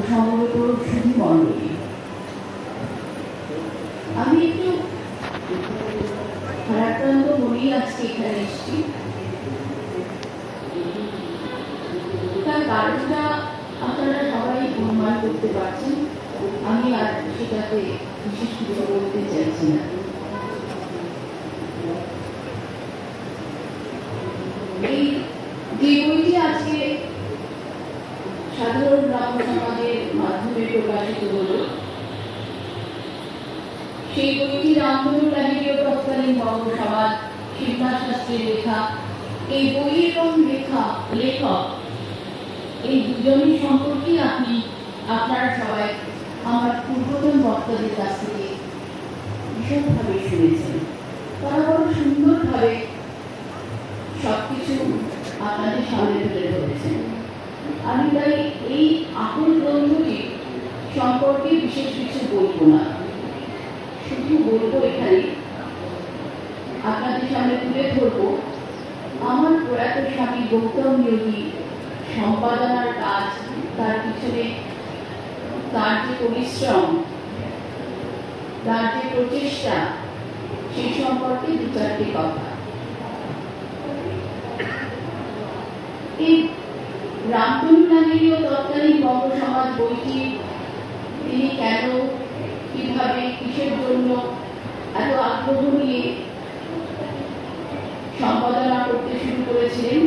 Speaker 4: সমবেত সুধী মণ্ডলী, আমি একটু ভারাক্রান্ত বলেই আজকে এখানে এসেছি। তার কারণটা আপনারা সবাই অনুমান করতে পারছেন, আমি আর সেটাতে বিশেষ কিছু বলতে চাইছি না। এই যে বইটি আজকে সাধারণ ব্রাহ্ম সমাজের মাধ্যমে প্রকাশিত হল, সেই বইটি রামধনু লাহিড়ী ও তৎকালীন বঙ্গ সমাজ, শিবনাথ শাস্ত্রীর লেখা। এই বই এবং লেখক এই দুজনের সম্পর্কে আপনারা সবাই আমার পূর্বতন বক্তাদের কাছ থেকে ভীষণভাবে শুনেছেন। তারা বড় সুন্দরভাবে সবকিছু আপনাদের সামনে তুলে ধরেছেন। আমি তাই এই আপন গ্রন্থটি সম্পর্কে বিশেষ কিছু বলবো না, শুধু বলবো এখানে আপনাদের সামনে তুলে ধরবো আমার প্রয়াত স্বামী গৌতম নিয়োগী সম্পাদনার কাজ, তার পিছনে তার যে পরিশ্রম, তার যে প্রচেষ্টা, সেই সম্পর্কে দু চারটি কথা। এই রামধনু লাহিড়ী ও তৎকালীন বঙ্গ সমাজ বইটি তিনি কেন, কিভাবে, কিসের জন্য এত আগ্রহ নিয়ে সম্পাদনা করতে শুরু করেছিলেন,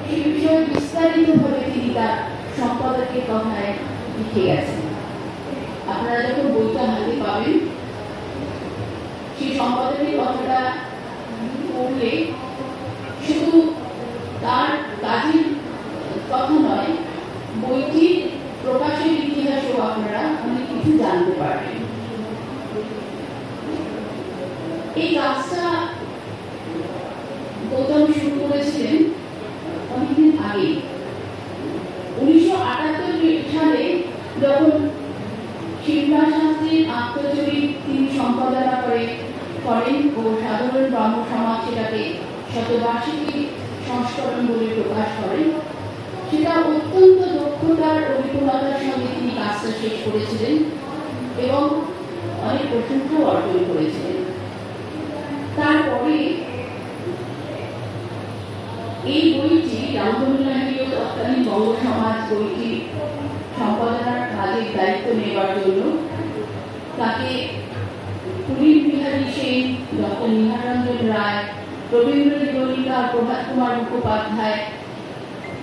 Speaker 4: সেই বিষয়ে বিস্তারিতভাবে তিনি তার সম্পাদকের কথায় লিখে গেছেন। আপনারা যখন বইটা হাতে পাবেন, সেই সম্পাদকের কথাটা পড়লে শুধু তার কাজের কথা নয়, বইটির প্রকাশের ইতিহাসও আপনারা অনেক কিছু জানতে পারবেন। এই কাজটা গৌতম শুরু করেছিলেন অনেকদিন আগে। 1978 সালে যখন শিবনাথ শাস্ত্রীর আত্মজীবনী তিনি সম্পাদনা করেন ও সাধারণ ব্রাহ্ম সমাজ সেটাকে শতবার্ষিকী সংস্করণ বলে প্রকাশ করেন, সেটা অত্যন্ত দক্ষতার ও নিপুণতার সঙ্গে তিনি কাজটা শেষ করেছিলেন এবং অনেক প্রশংসাও অর্জন করেছিলেন। তারপরে এই বইটি রামধনু লাহিড়ী ও তৎকালীন বঙ্গ সমাজ বইটি সম্পাদনার কাজের দায়িত্ব নেওয়ার জন্য তাকে পুরীর বিহারী সেন, ডক্টর নিহাররঞ্জন রায়, রবীন্দ্র জীবনীকা, প্রভাত কুমার মুখোপাধ্যায়,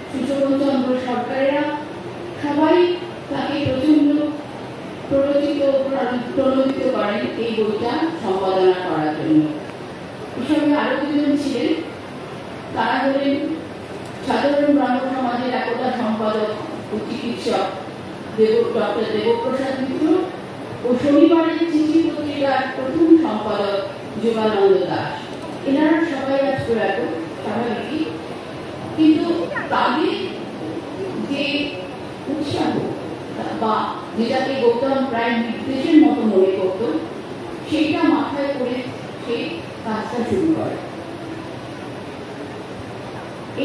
Speaker 4: সুশোভন চন্দ্র সরকারেরা সবাই তাকে প্রচন্ড প্রণোদিত করেন এই বইটা সম্পাদনা করার জন্য। এসবে আরো দুজন ছিলেন, তারা হলেন সাধারণ ব্রাহ্ম সমাজের একতা সম্পাদক ও চিকিৎসক ডক্টর দেবপ্রসাদ মিত্র ও শনিবারের চিঠি পত্রিকার প্রথম সম্পাদক যোগানন্দ দাস। এনারা সবাই আজ প্রয়াত, স্বাভাবিকই, কিন্তু তাদের যে উৎসাহ বা যেটাকে গৌতম প্রায় নির্দেশের মতো মনে করত, সেইটা মাথায় করে সে কাজটা শুরু করে।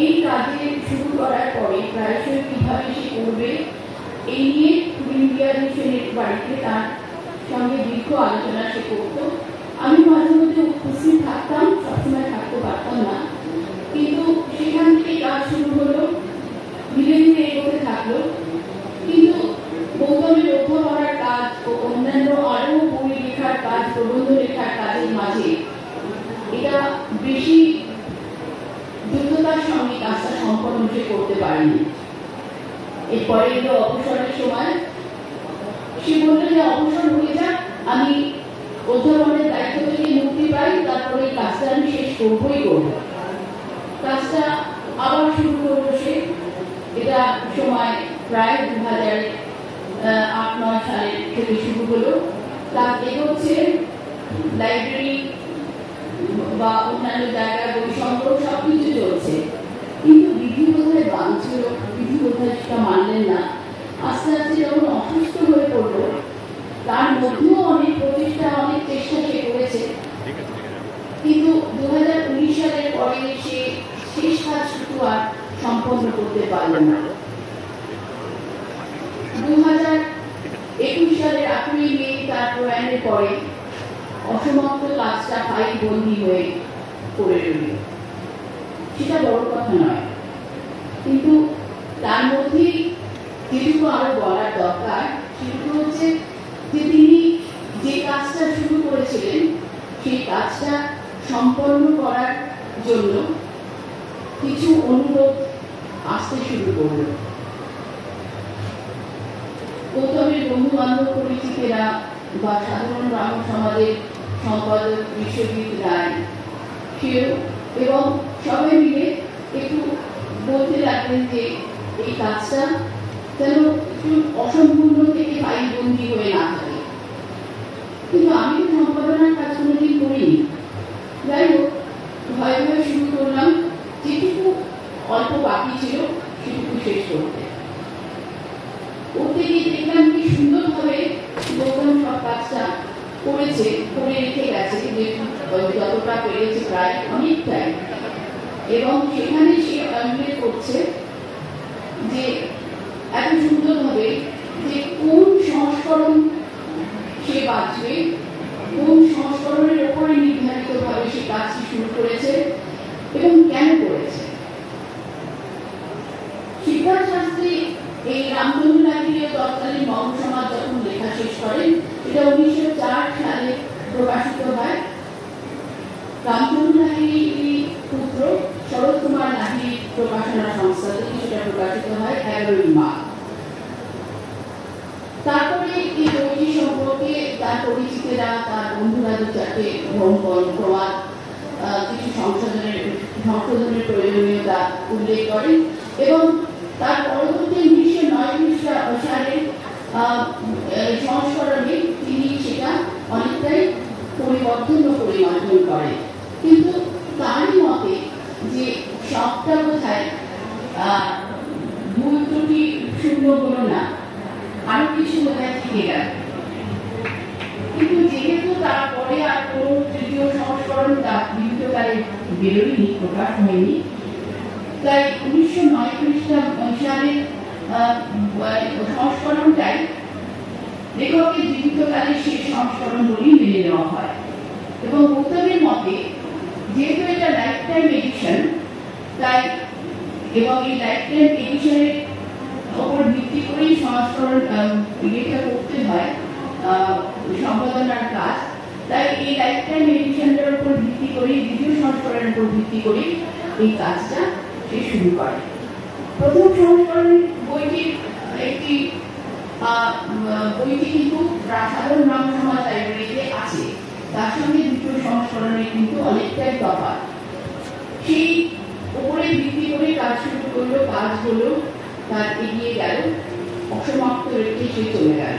Speaker 4: এই কাজে শুরু করার পরে প্রায়শই কিভাবে সে করবে এই নিয়ে ইন্ডিয়ার মিশনের বাড়িতে তার সঙ্গে দীর্ঘ আলোচনা সে করত। আমি মাঝে মধ্যে উপস্থিত থাকতাম, সবসময় থাকতে পারতাম না, কিন্তু সেখান থেকে কাজ শুরু হলো, ধীরে ধীরে এগোতে থাকলো। কিন্তু গৌতমের অধ্যয়নের কাজ ও অন্যান্য আরো বই লেখার কাজ, প্রবন্ধ লেখার কাজের মাঝে এটা বেশি দ্রুততার সঙ্গে কাজটা সম্পন্ন সে করতে পারেনি। এরপরে এলো অবসরের সময়। সে বললো যে অবসর হয়ে যাক, আমি অধ্যাপনের দায়িত্ব থেকে মুক্তি পাই, তারপরে এই কাজটা আমি শেষ করবই করবো। কাজটা আবার শুরু করবো সে। এটা সময় প্রায় 2008-9 সালের থেকে শুরু হলো। কাজ এগোচ্ছে, লাইব্রেরি বা অন্যান্য জায়গায় বই সংগ্রহ সবকিছু চলছে, কিন্তু বিধি বোধহয় বাঁধছিল, বিধি বোধহয় সেটা মানলেন না। আস্তে আস্তে যখন অসুস্থ হয়ে পড়লো, তার মধ্যেও অনেক প্রচেষ্টা, অনেক চেষ্টা সে করেছে, কিন্তু 2019 সালের পরে সে শেষ কাজটুকু আর সম্পন্ন করতে পারল না। 2021 সালের 8ই মে তার প্রয়াণের পরে অসমাপ্ত কাজটা ফাইল বন্দী হয়ে পড়ে রইল। সেটা বড় কথা নয়, কিন্তু তার মধ্যেই যেটুকু আরো বলার দরকার সেটুকু হচ্ছে যে তিনি যে কাজটা শুরু করেছিলেন সেই কাজটা সম্পন্ন করার জন্য কিছু অনুরোধ আসতে শুরু করল। গৌতমের বন্ধু বান্ধব পরিচিতেরা বা সাধারণ ব্রাহ্ম সমাজের সম্পাদক বিশ্বজিৎ রায়, সেও এবং সবাই মিলে একটু বলতে লাগলেন যে এই কাজটা যেন একটু অসম্পূর্ণ থেকে ফাইলবন্দি হয়ে না থাকে। কিন্তু আমি তো সম্পাদনার কাজ কোনোদিন করিনি। যাই হোক, ভয়ে ভয়ে শুরু করলাম, যেটুকু অল্প বাকি ছিল সেটুকু শেষ করতে। করতে গিয়ে দেখলাম কি সুন্দরভাবে গৌতম সব কাজটা করেছে, করে রেখে গেছে, যে যতটা পেরেছে প্রায় অনেকটাই। এবং সেখানে সে উল্লেখ করছে যে এত সুন্দরভাবে যে কোন সংস্করণ সে বাঁচবে, কোন সংস্করণের ওপরে নির্ধারিতভাবে সে কাজটি শুরু করেছে এবং কেন করেছে। সিদ্ধার্থ শাস্ত্রী এই রামধনু লাহিড়ী ও তৎকালীন বঙ্গ সমাজ যখন লেখা শেষ করেন, এটা 1904 সালে প্রকাশিত হয়। রামধনু লাহিড়ী পুত্র শরৎ কুমার লাহিড়ী প্রকাশনা সংস্থা থেকে সেটা প্রকাশিত হয় 11ই মার্চ। তারপরে এই বইটি সম্পর্কে তার পরিচিতেরা, তার বন্ধুরা দু চারটে প্রমাণ কিছু সংশোধনের প্রয়োজনীয়তা উল্লেখ করেন এবং তার পরবর্তী 1909 সালের সংস্করণে তিনি সেটা অনেকটাই পরিবর্তন ও পরিমার্জন করেন। কিন্তু তারই মতে যে সবটা বোধহয় ভুল ত্রুটি শূন্য হলো না, আরো কিছু বোধহয় থেকে গেল। কিন্তু যেহেতু তারপরে আর কোনো তৃতীয় সংস্করণ তার বিভিন্নকালে বেরোয়নি, প্রকাশ হয়নি, তাই 1909 সালের সংস্করণটাই লেখকের জীবিতকালে সেই সংস্করণগুলি মেনে নেওয়া হয়। এবং গৌতমের মতে যেহেতু এটা লাইফ টাইম এডিশন, তাই এবং এই লাইফ টাইম এডিশনের ওপর ভিত্তি করেই সংস্করণ ইয়েটা করতে হয়, সম্পাদনার কাজ, তাই এই লাইফ টাইম এডিশনের উপর ভিত্তি করে, দ্বিতীয় সংস্করণের উপর ভিত্তি করে এই কাজটা সে শুরু করে। প্রথম সংস্করণের বইটির একটি বইটি কিন্তু সাধারণ ব্রাহ্ম সমাজ লাইব্রেরিতে আছে, তার সঙ্গে দ্বিতীয় সংস্করণের কিন্তু অনেকটাই তফাৎ। সেই উপরে ভিত্তি করে কাজ শুরু করলো, কাজ হলো, তার এগিয়ে গেল, অসমাপ্ত রেখে সে চলে গেল।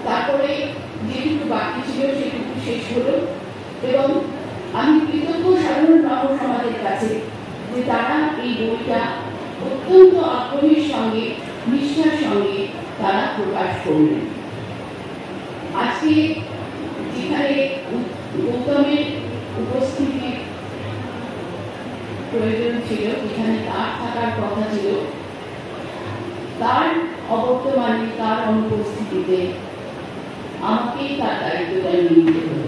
Speaker 4: তারপরে যেটুকু বাকি ছিল সেটুকু শেষ হলো এবং আমি কৃতজ্ঞ সাধারণ ব্রাহ্ম সমাজের কাছে যে তারা এই বইটা অত্যন্ত আগ্রহের সঙ্গে, নিষ্ঠার সঙ্গে তারা প্রকাশ করলেন। আজকে আজকে যেখানে গৌতমের উপস্থিতির প্রয়োজন ছিল, যেখানে তার থাকার কথা ছিল, তার অবর্তমানে, তার অনুপস্থিতিতে আমাকেই তার দায়িত্বটা নিয়ে নিতে হলো।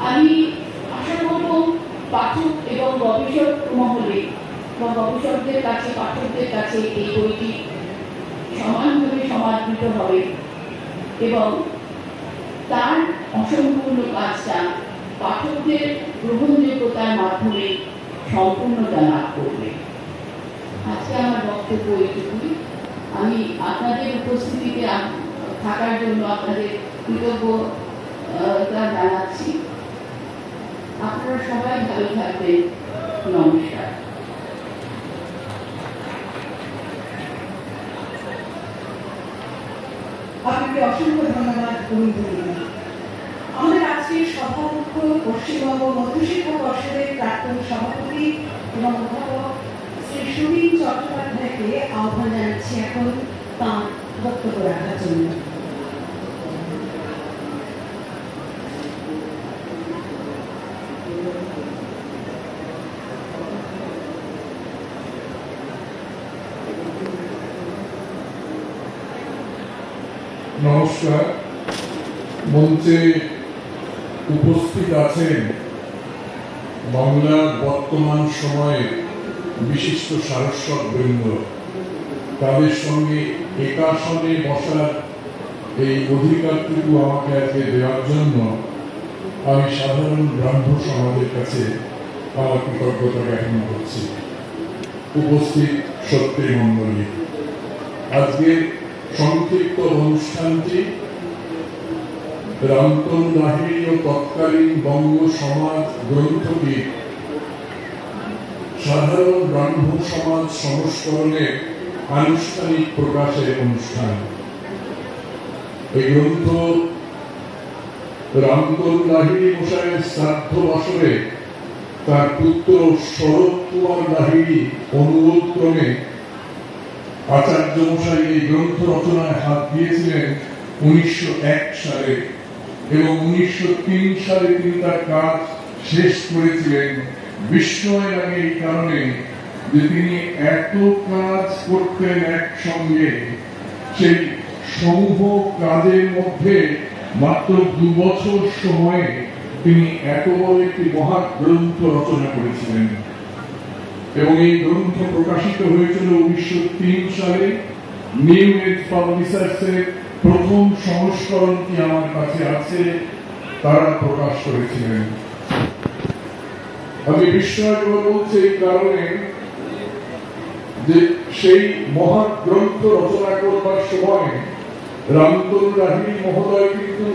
Speaker 4: আমি আশা করব পাঠক এবং গবেষক মহলে বা গবেষকদের কাছে, পাঠকদের কাছে এই বইটি সমানভাবে সমাদৃত হবে এবং তার অসম্পূর্ণ কাজটা পাঠকদের গ্রহণযোগ্যতার মাধ্যমে সম্পূর্ণতা লাভ করবে। আজকে আমার বক্তব্য এইটুকুই। আমি আপনাদের উপস্থিতিতে থাকার জন্য আপনাদের কৃতজ্ঞতা জানাচ্ছি। আপনারা সবাই ভালো থাকবেন। নমস্কার।
Speaker 1: আপনাকে অসংখ্য ধন্যবাদ অরুন্ধতী। আমাদের আজকের সভাপতি পশ্চিমবঙ্গ মধ্যশিক্ষা পর্ষদের প্রাক্তন সভাপতি এবং অধ্যাপক শ্রী সুনীল চট্টোপাধ্যায়কে আহ্বান জানাচ্ছি এখন তাঁর বক্তব্য রাখার জন্য।
Speaker 5: নমস্কার। মঞ্চে উপস্থিত আছেন বাংলার বর্তমান সময়ে বিশিষ্ট সারস্বত বৃন্দ। তাদের সঙ্গে একাসনে বসার এই অধিকারটুকু আমাকে আজকে দেওয়ার জন্য আমি সাধারণ ব্রাহ্ম সমাজের কাছে আমার কৃতজ্ঞতা জ্ঞাপন করছি। উপস্থিত সত্যি মণ্ডলী, আজকে সংক্ষিপ্ত অনুষ্ঠানটি রামতনু লাহিড়ী ও তৎকালীন বঙ্গ সমাজ গ্রন্থটি সাধারণ ব্রাহ্ম সমাজ সংস্করণের আনুষ্ঠানিক প্রকাশের অনুষ্ঠান। এই গ্রন্থ রামতনু লাহিড়ী মশাইয়ের শ্রাদ্ধ বছরে তার পুত্র শরৎ কুমার লাহিড়ী অনুরোধ ক্রমে আচার্য মশাই এই গ্রন্থ রচনায় হাত দিয়েছিলেন 1901 সালে এবং 1903 সালে তিনি তার কাজ শেষ করেছিলেন। বিস্ময় লাগে এই কারণে যে তিনি এত কাজ করতেন একসঙ্গে, সেই সমূহ কাজের মধ্যে মাত্র 2 বছর সময়ে তিনি এত বড় একটি মহাগ্রন্থ রচনা করেছিলেন এবং এই গ্রন্থ প্রকাশিত হয়েছিল 1903 সালে। নিউ এজ পাবলিশার্সের প্রথম সংস্করণটি আমার কাছে আছে, তারা প্রকাশ করেছিলেন। আমি বিস্ময় করে বলছি এই কারণে যে সেই মহাগ্রন্থ রচনা করবার সময় রামতনু লাহিড়ী মহোদয় কিন্তু,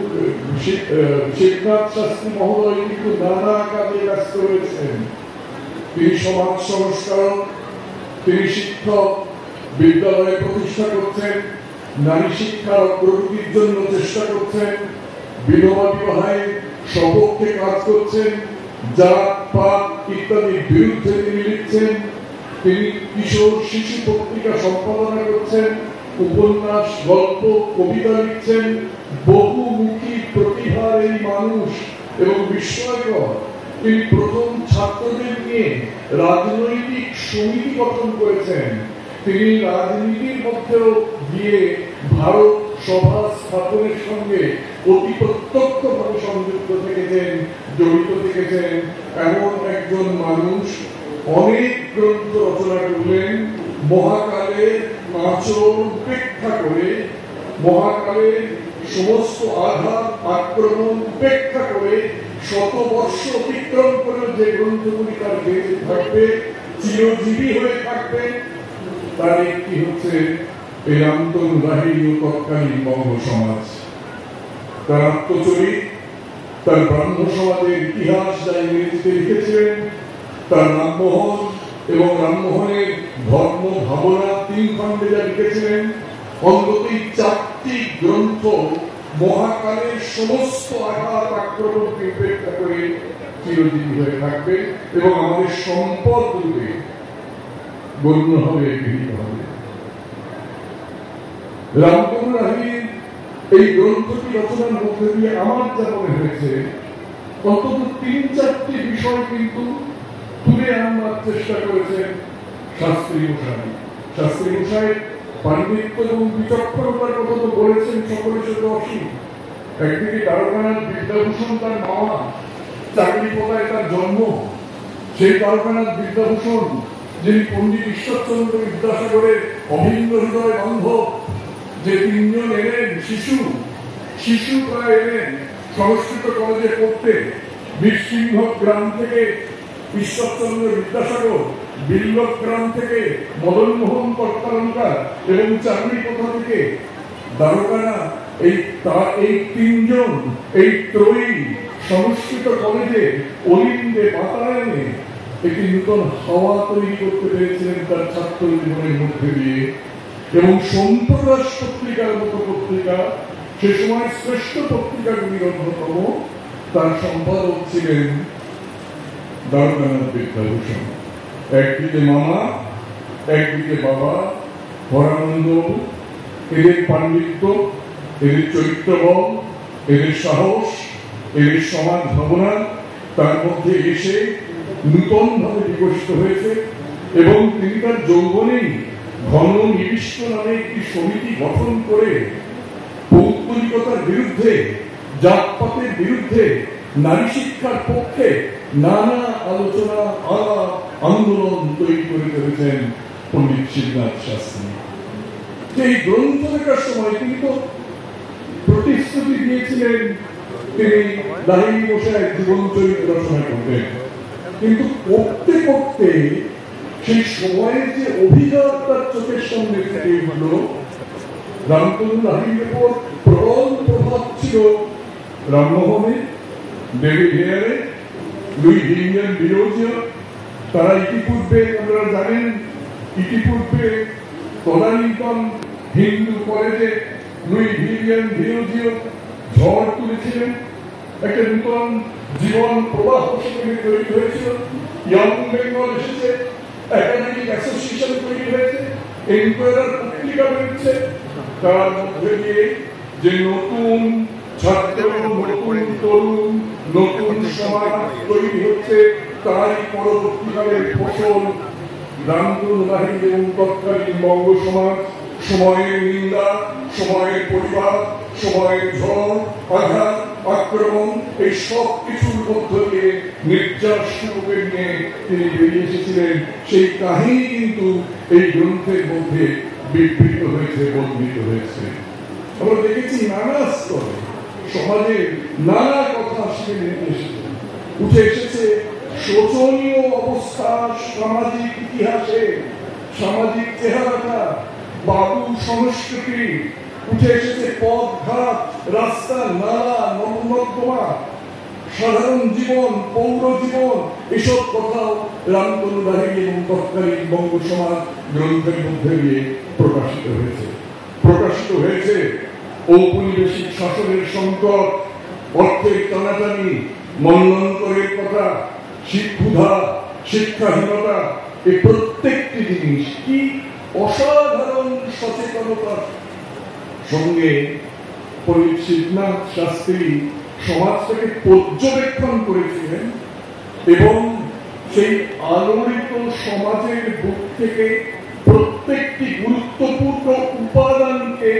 Speaker 5: শিবনাথ শাস্ত্রী মহোদয় কিন্তু নানা কাজে ব্যস্ত রয়েছেন। তিনি সমাজ সংস্কারক, তিনি শিক্ষক, বিদ্যালয় প্রতিষ্ঠা করছেন, নারী শিক্ষার অগ্রগতির জন্য চেষ্টা করছেন, বিধবা বিবাহের সপক্ষে কাজ করছেন, জাত পাত ইত্যাদির বিরুদ্ধে তিনি লিখছেন, তিনি কিশোর শিশু পত্রিকা সম্পাদনা করছেন, উপন্যাস, গল্প, কবিতা লিখছেন। বহুমুখী প্রতিভার এই মানুষ এবং বিস্ময়কর, তিনি প্রথম ছাত্রদের নিয়ে রাজনৈতিক সমিতি গঠন করেছেন। তিনি রাজনীতির মধ্যেও গিয়ে ভারত সভা স্থাপনের সঙ্গে অতি প্রত্যক্ষভাবে সংযুক্ত থেকেছেন, জড়িত থেকেছেন। এমন একজন মানুষ অনেক গ্রন্থ রচনা করলেন, মহাকালের আচরণ উপেক্ষা করে, মহাকালের সমস্ত আঘাত আক্রমণ উপেক্ষা করে, শতবর্ষ অতিক্রম করে যে গ্রন্থগুলি তার বেঁচে থাকবে, চিরজীবী হয়ে থাকবে, তার একটি হচ্ছে এই রামতনু লাহিড়ী ও তৎকালীন বঙ্গ সমাজ। তার আত্মচরিত, তার ব্রাহ্ম সমাজের ইতিহাস যা ইংরেজিতে লিখেছিলেন, তার রামমোহন এবং রামমোহনের ধর্ম ভাবনা 3 খণ্ডে যা লিখেছিলেন, অন্তত 4টি গ্রন্থ মহাকালের সমস্ত আঘাত আক্রমণকে উপেক্ষা করে চিরজীবী হয়ে থাকবে এবং আমাদের সম্পদ রূপে গণ্য হবে, গৃহীত হবে। রামতনু লাহিড়ীর এই গ্রন্থটি রচনার মধ্যে দিয়ে আমার যা মনে হয়েছে অন্তত ৩-৪টি বিষয় কিন্তু তুলে আনবার চেষ্টা করেছেন শাস্ত্রী মশাই। শাস্ত্রী মশাই পাণ্ডিত্য এবং বিচক্ষণতার কথা তো বলেছেন সকলের সাথে অসীম। একদিকে দ্বারকানাথ বিদ্যাভূষণ তার মামা, চাকরিপোতায় তার জন্ম। সেই দ্বারকানাথ বিদ্যাভূষণ যিনি পণ্ডিত ঈশ্বরচন্দ্র বিদ্যাসাগরের অভিন্ন হৃদয় বান্ধব, যে তিনজন এলেন শিশু প্রায় এলেন সংস্কৃত কলেজে পড়তে বীরসিংহ গ্রাম থেকে ঈশ্বরচন্দ্র বিদ্যাসাগর, বিল্লভ গ্রাম থেকে মদনমোহন কর্তালঙ্কার এবং চাকরিপোতা থেকে দ্বারকানাথ, এই তিনজন, এই ত্রয়ী সংস্কৃত কলেজে অলিন্দে বাতায়নে একটি নূতন হাওয়া তৈরি করতে পেরেছিলেন তার ছাত্র জীবনের মধ্যে দিয়ে। এবং সম্প্রদাস পত্রিকার মতো পত্রিকা, সে সময় শ্রেষ্ঠ পত্রিকাগুলির অন্যতম, তার সম্পাদক ছিলেন দ্বারকানাথ বিদ্যাভূষণ। একদিকে মামা, একদিকে বাবা হরানন্দ, এদের পাণ্ডিত্য, এদের চরিত্রবল, এদের সাহস, এদের সমাজ ভাবনা তার মধ্যে এসে নূতন ভাবে বিকশিত হয়েছে। এবং তিনি তার যৌবনেই ঘন নিবিষ্ট নামে একটি সমিতি গঠন করে পৌত্তলিকতার বিরুদ্ধে, জাতপাতের বিরুদ্ধে, নারী শিক্ষার পক্ষে নানা আলোচনা, আলাপ, আন্দোলন তৈরি করে চলেছেন পণ্ডিত শিবনাথ শাস্ত্রী। এই গ্রন্থ লেখার সময় তিনি তো প্রতিশ্রুতি দিয়েছিলেন তিনি লাহিড়ী মশাই জীবন চরিত্র রচনা করবেন, কিন্তু করতে করতে সেই সময়ের যে অভিযোগ তার চোখের সামনে থেকে উঠল, রামচন্দ্র লাহিড়ীর উপর প্রবল প্রভাব ছিল রামমোহনে, ডেভিড হেয়ারে, লুই ভিলিয়াম ডিরোজিও। তারা ইতিপূর্বে, আপনারা জানেন, ইতিপূর্বে তদানীন্তন হিন্দু কলেজে লুই ভিলিয়াম ডিরোজিও ঝড় তুলেছিলেন, একটা নূতন জীবন প্রবাহ সেখানে তৈরি হয়েছিল। ইয়ং বেঙ্গল এসেছে, একাডেমিক অ্যাসোসিয়েশন তৈরি হয়েছে, এনকোয়ারার পত্রিকা বেরোচ্ছে। তার মধ্যে দিয়ে যে নতুন ছাত্র, নতুন তরুণ, নতুন সমাজ তৈরি হচ্ছে, তারই পরবর্তীকালের ফসল রামচন্দ্র লাহিড়ী এবং তৎকালীন বঙ্গ সমাজ। সময়ের নিন্দা, সময়ের পরিবার, সময়ের ঝড়, আঘাত, আক্রমণ, এই সব কিছুর মধ্য দিয়ে নির্যাস রূপে নিয়ে তিনি বেরিয়ে এসেছিলেন। সেই কাহিনী কিন্তু এই গ্রন্থের মধ্যে বিবৃত হয়েছে, বর্ণিত হয়েছে। আমরা দেখেছি নানা স্তরে সমাজের নানা কথা সেখানে উঠে এসেছে। শোচনীয় অবস্থা সামাজিক ইতিহাসে, সামাজিক চেহারাটা, বাবু সংস্কৃতি উঠে এসেছে, পথঘাট, রাস্তা, নালা, নর্দমা, সাধারণ জীবন, পৌর জীবন, এসব কথাও রামচন্দ্র লাহিড়ী এবং তৎকালীন বঙ্গ সমাজ গ্রন্থের মধ্যে দিয়ে প্রকাশিত হয়েছে। ঔপনিবেশিক শাসনের সংকট, অর্থের টানাটানি, মন্বন্তরের কথা, শিক্ষুধা, শিক্ষাহীনতা, এই প্রত্যেকটি জিনিস কি অসাধারণ সচেতনতার সঙ্গে পণ্ডিত শিবনাথ শাস্ত্রী সমাজটাকে পর্যবেক্ষণ করেছিলেন এবং সেই আলোড়িত সমাজের বুক থেকে প্রত্যেকটি গুরুত্বপূর্ণ উপাদানকে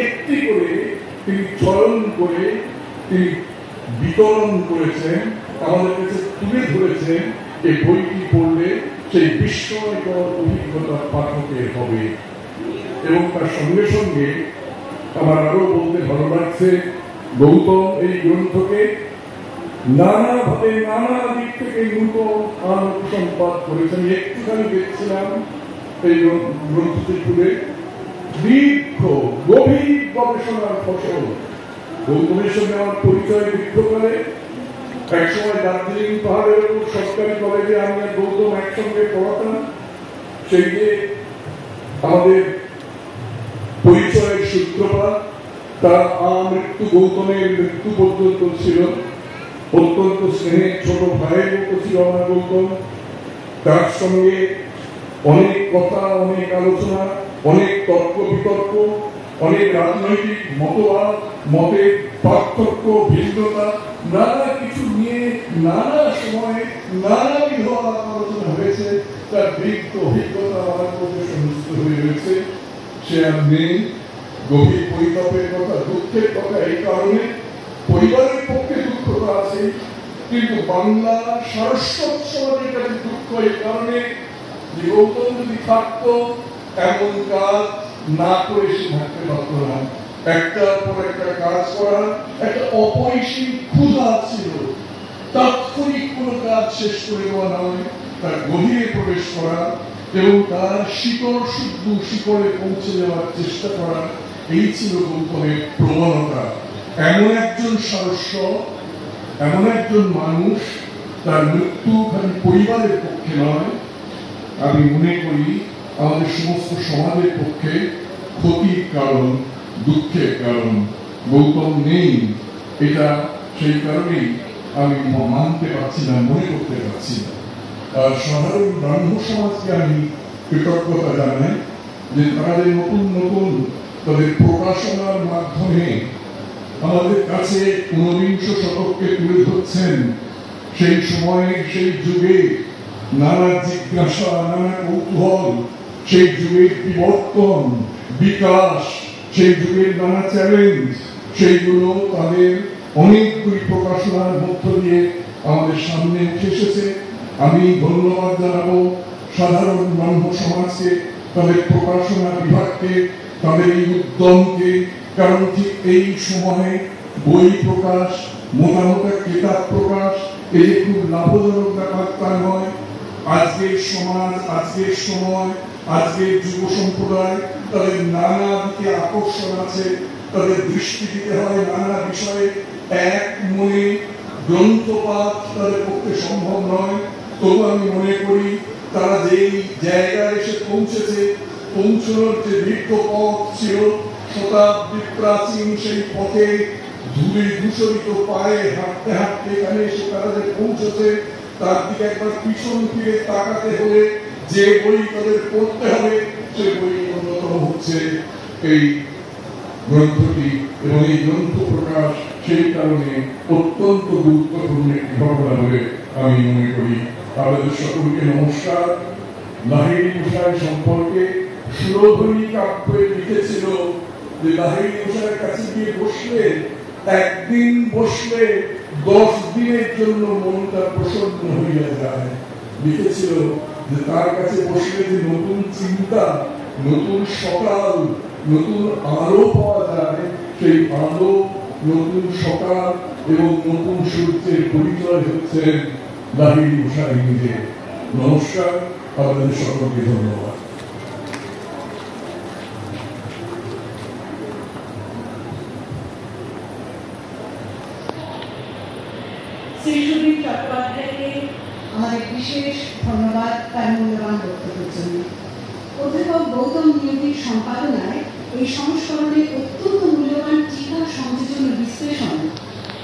Speaker 5: একটি করে তিনি চয়ন করে তিনি বিতরণ করেছেন, আমাদের কাছে তুলে ধরেছেন। এই বইটি পড়লে সেই বিস্ময়কর অভিজ্ঞতা পাঠকের হবে। এবং তার সঙ্গে সঙ্গে আমার আরো বলতে ভালো লাগছে, গৌতম এই গ্রন্থকে নানাভাবে নানা দিক থেকে নূতন আলোক সম্পাদ করেছেন। একটুখানি দেখছিলাম এই গ্রন্থটি খুলে, দীর্ঘ গভীর গবেষণার ফসল। গৌতমের সঙ্গে আমার পরিচয় দীর্ঘকালে। একসময় দার্জিলিং পাহাড়ের সরকারি কলেজে আমি আর গৌতম একসঙ্গে পড়াতাম। সেই যে আমাদের পরিচয়ের সূত্রপাত, তার মৃত্যু, গৌতমের মৃত্যু পর্যন্ত ছিল। অত্যন্ত স্নেহের ছোট ভাইয়ের মতো ছিল আমার গৌতম। তার সঙ্গে অনেক কথা, অনেক আলোচনা, অনেক তর্ক বিতর্ক, অনেক রাজনৈতিক মতবাদ, মতের পার্থক্য, ভিন্নতা, নানা কিছু নিয়ে নানা সময়ে নানাবিধ আলোচনা হয়েছে। তার দীর্ঘ অভিজ্ঞতা আমার মধ্যে সমস্ত হয়ে রয়েছে। সে আর নেই। গভীর পরিতাপের কথা, দুঃখের কথা এই কারণে, পরিবারের পক্ষে দুঃখতা আছে, কিন্তু বাংলা সারস্বত সমাজের কাছে দুঃখ এই কারণে যে গৌতম যদি থাকতো এমন কাজ না করে সে থাকতে পারত না। একটার পর একটা কাজ করা একটা অপরিসীম ক্ষুধা ছিল। তাৎক্ষণিক কোন কাজ শেষ করে দেওয়া নয়, তার গভীরে প্রবেশ করা এবং তার শিকড়ে পৌঁছে যাওয়ার চেষ্টা করা, এই ছিল গৌতমের প্রবণতা। এমন একজন সদস্য, এমন একজন মানুষ, তার মৃত্যু খালি পরিবারের পক্ষে নয়, আমি মনে করি আমাদের সমস্ত সমাজের পক্ষে ক্ষতির কারণ, দুঃখের কারণ। গৌতম নেই, এটা সেই কারণেই আমি মানতে পারছি না, মনে করতে পারছি না। আর সাধারণ ব্রাহ্ম সমাজকে আমি কৃতজ্ঞতা জানাই যে তারা নতুন নতুন তাদের প্রকাশনার মাধ্যমে আমাদের কাছে ঊনবিংশ শতককে তুলে ধরছেন। সেই সময়ে, সেই যুগে নানা জিজ্ঞাসা, নানা কৌতূহল, সেই যুগের বিবর্তন, বিকাশ, সেই যুগের নানা চ্যালেঞ্জ, সেইগুলো তাদের অনেকগুলি প্রকাশনার মধ্য দিয়ে আমাদের সামনে উঠে এসেছে। আমি ধন্যবাদ জানাবো সাধারণ ব্রাহ্ম সমাজকে, তাদের প্রকাশনা বিভাগকে, তাদের এই উদ্যমকে। কারণ ঠিক এই সময়ে বই প্রকাশ, মোটা মোটা কিতাব প্রকাশ, এই খুব লাভজনক ব্যাপার তা নয়। আজকের সমাজ, আজকের সময়, আজকের যুব সম্প্রদায়, তাদের নানা দিকে আকর্ষণ আছে, তাদের দৃষ্টি দিতে হয় নানা বিষয়ে। এক মনে গ্রন্থপাঠ তাদের পক্ষে সম্ভব নয়। তবু আমি মনে করি তারা যেই জায়গায় এসে পৌঁছেছে, পৌঁছানোর যে দীর্ঘ পথ ছিল, শতাব্দী প্রাচীন সেই পথে ধুলি ধূসরিত পায়ে হাঁটতে হাঁটতে এখানে এসে তারা যে পৌঁছেছে, তার দিকে একবার পিছন ফিরে তাকাতে হলে যে বই তাদের পড়তে হবে, সে বই অন্যতম হচ্ছে এই গ্রন্থটি। এবং এই গ্রন্থ প্রকাশ সেই কারণে অত্যন্ত গুরুত্বপূর্ণ একটি ঘটনা বলে আমি মনে করি। আপনাদের সকলকে নমস্কার। লাহিড়ী মশাই সম্পর্কে সুরধনী কাব্যে লিখেছিল যে লাহিড়ী মশাইয়ের কাছে গিয়ে বসলে, একদিন বসলে 10 দিনের জন্য মনটা প্রসন্ন হইয়া যায়। লিখেছিল যে তার কাছে বসলে যে নতুন চিন্তা, নতুন সকাল, নতুন আলো পাওয়া যায়, সেই আলো, নতুন সকাল এবং নতুন সূর্যের পরিচয় হচ্ছেন লাহিড়ী মশাই নিজে। নমস্কার, আপনাদের সকলকে ধন্যবাদ।
Speaker 1: শ্রী সুবীর চট্টোপাধ্যায়কে আমাদের বিশেষ ধন্যবাদ তার মূল্যবান বক্তব্যের জন্য। অধ্যাপক গৌতম নিয়োগীর সম্পাদনায় এই সংস্করণে অত্যন্ত মূল্যবান টিকা সংযোজন বিশ্লেষণ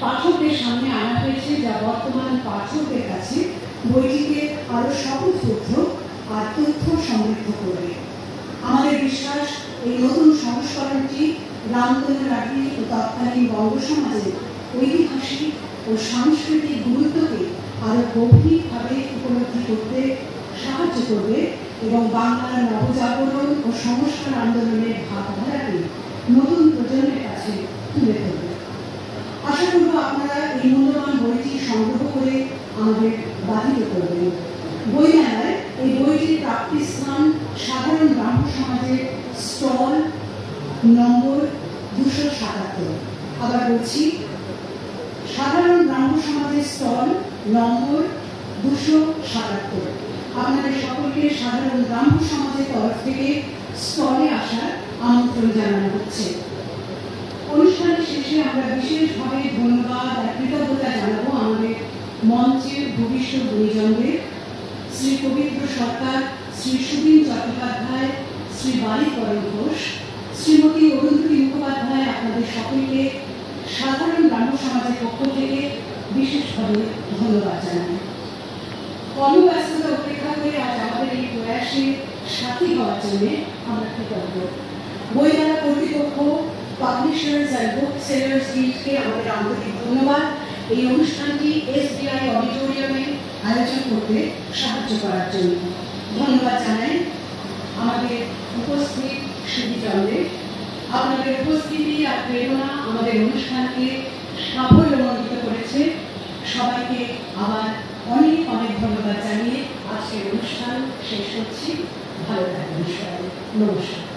Speaker 1: পাঠকের সামনে আনা হয়েছে, যা বর্তমান পাঠকের কাছে বইটিকে আরো সহজবোধ্য আর তথ্য সমৃদ্ধ করবে। আমাদের বিশ্বাস এই নতুন সংস্করণটি রামতনু লাহিড়ী ও তৎকালীন বঙ্গ সমাজের ঐতিহাসিক ও সাংস্কৃতিক গুরুত্বকে আরো গভীরভাবে উপলব্ধি করতে সাহায্য করবে এবং বাংলার নবজাগরণ ও সংস্কার আন্দোলনের ভাবধারাকে নতুন প্রজন্মের কাছে তুলে ধরবে। আশা করব আপনারা এই মূল্যবান বইটি সংগ্রহ করে আমাদের বাধিত করবেন। বইমেলায় এই বইটির প্রাপ্তিস্থান সাধারণ ব্রাহ্ম সমাজের স্টল নম্বর 277। আবার বলছি, সাধারণ ব্রাহ্ম সমাজের স্টল নম্বর 277। আপনাদের সকলকে সাধারণ ব্রাহ্ম সমাজের তরফ থেকে স্টলে আসার আমন্ত্রণ জানানো হচ্ছে। অনুষ্ঠানের শেষে আমরা বিশেষভাবে ধন্যবাদ আর কৃতজ্ঞতা জানাবো আমাদের মঞ্চের ভবিষ্যৎ গুণীজনদের, শ্রী পবিত্র সরকার, শ্রী সুবীর চট্টোপাধ্যায়, শ্রী বালিকরণ ঘোষ, শ্রীমতী অরুন্ধতী মুখোপাধ্যায়। আপনাদের সকলকে সাধারণ ব্রাহ্ম সমাজের পক্ষ থেকে বিশেষভাবে ধন্যবাদ জানাই। কর্মব্যস্ততা উপেক্ষা করে আজ আমাদের এই প্রয়াসে সাথী হওয়ার জন্য আমরা কৃতজ্ঞ। বইমেলা কর্তৃপক্ষ পাবলিশার্স অ্যান্ড বুক সেলার্স গিল্ডকে আমাদের আন্তরিক ধন্যবাদ এই অনুষ্ঠানটি SBI অডিটোরিয়ামে আয়োজন করতে সাহায্য করার জন্য। ধন্যবাদ জানাই আমাদের উপস্থিত সুধীচন্দ্রের। আপনাদের উপস্থিতি আর প্রেরণা আমাদের অনুষ্ঠানকে সাফল্যমণ্ডিত করেছে। সবাইকে আবার অনেক অনেক ধন্যবাদ জানিয়ে আজকের অনুষ্ঠান শেষ করছি। ভালো থাকবেন সবাই। নমস্কার।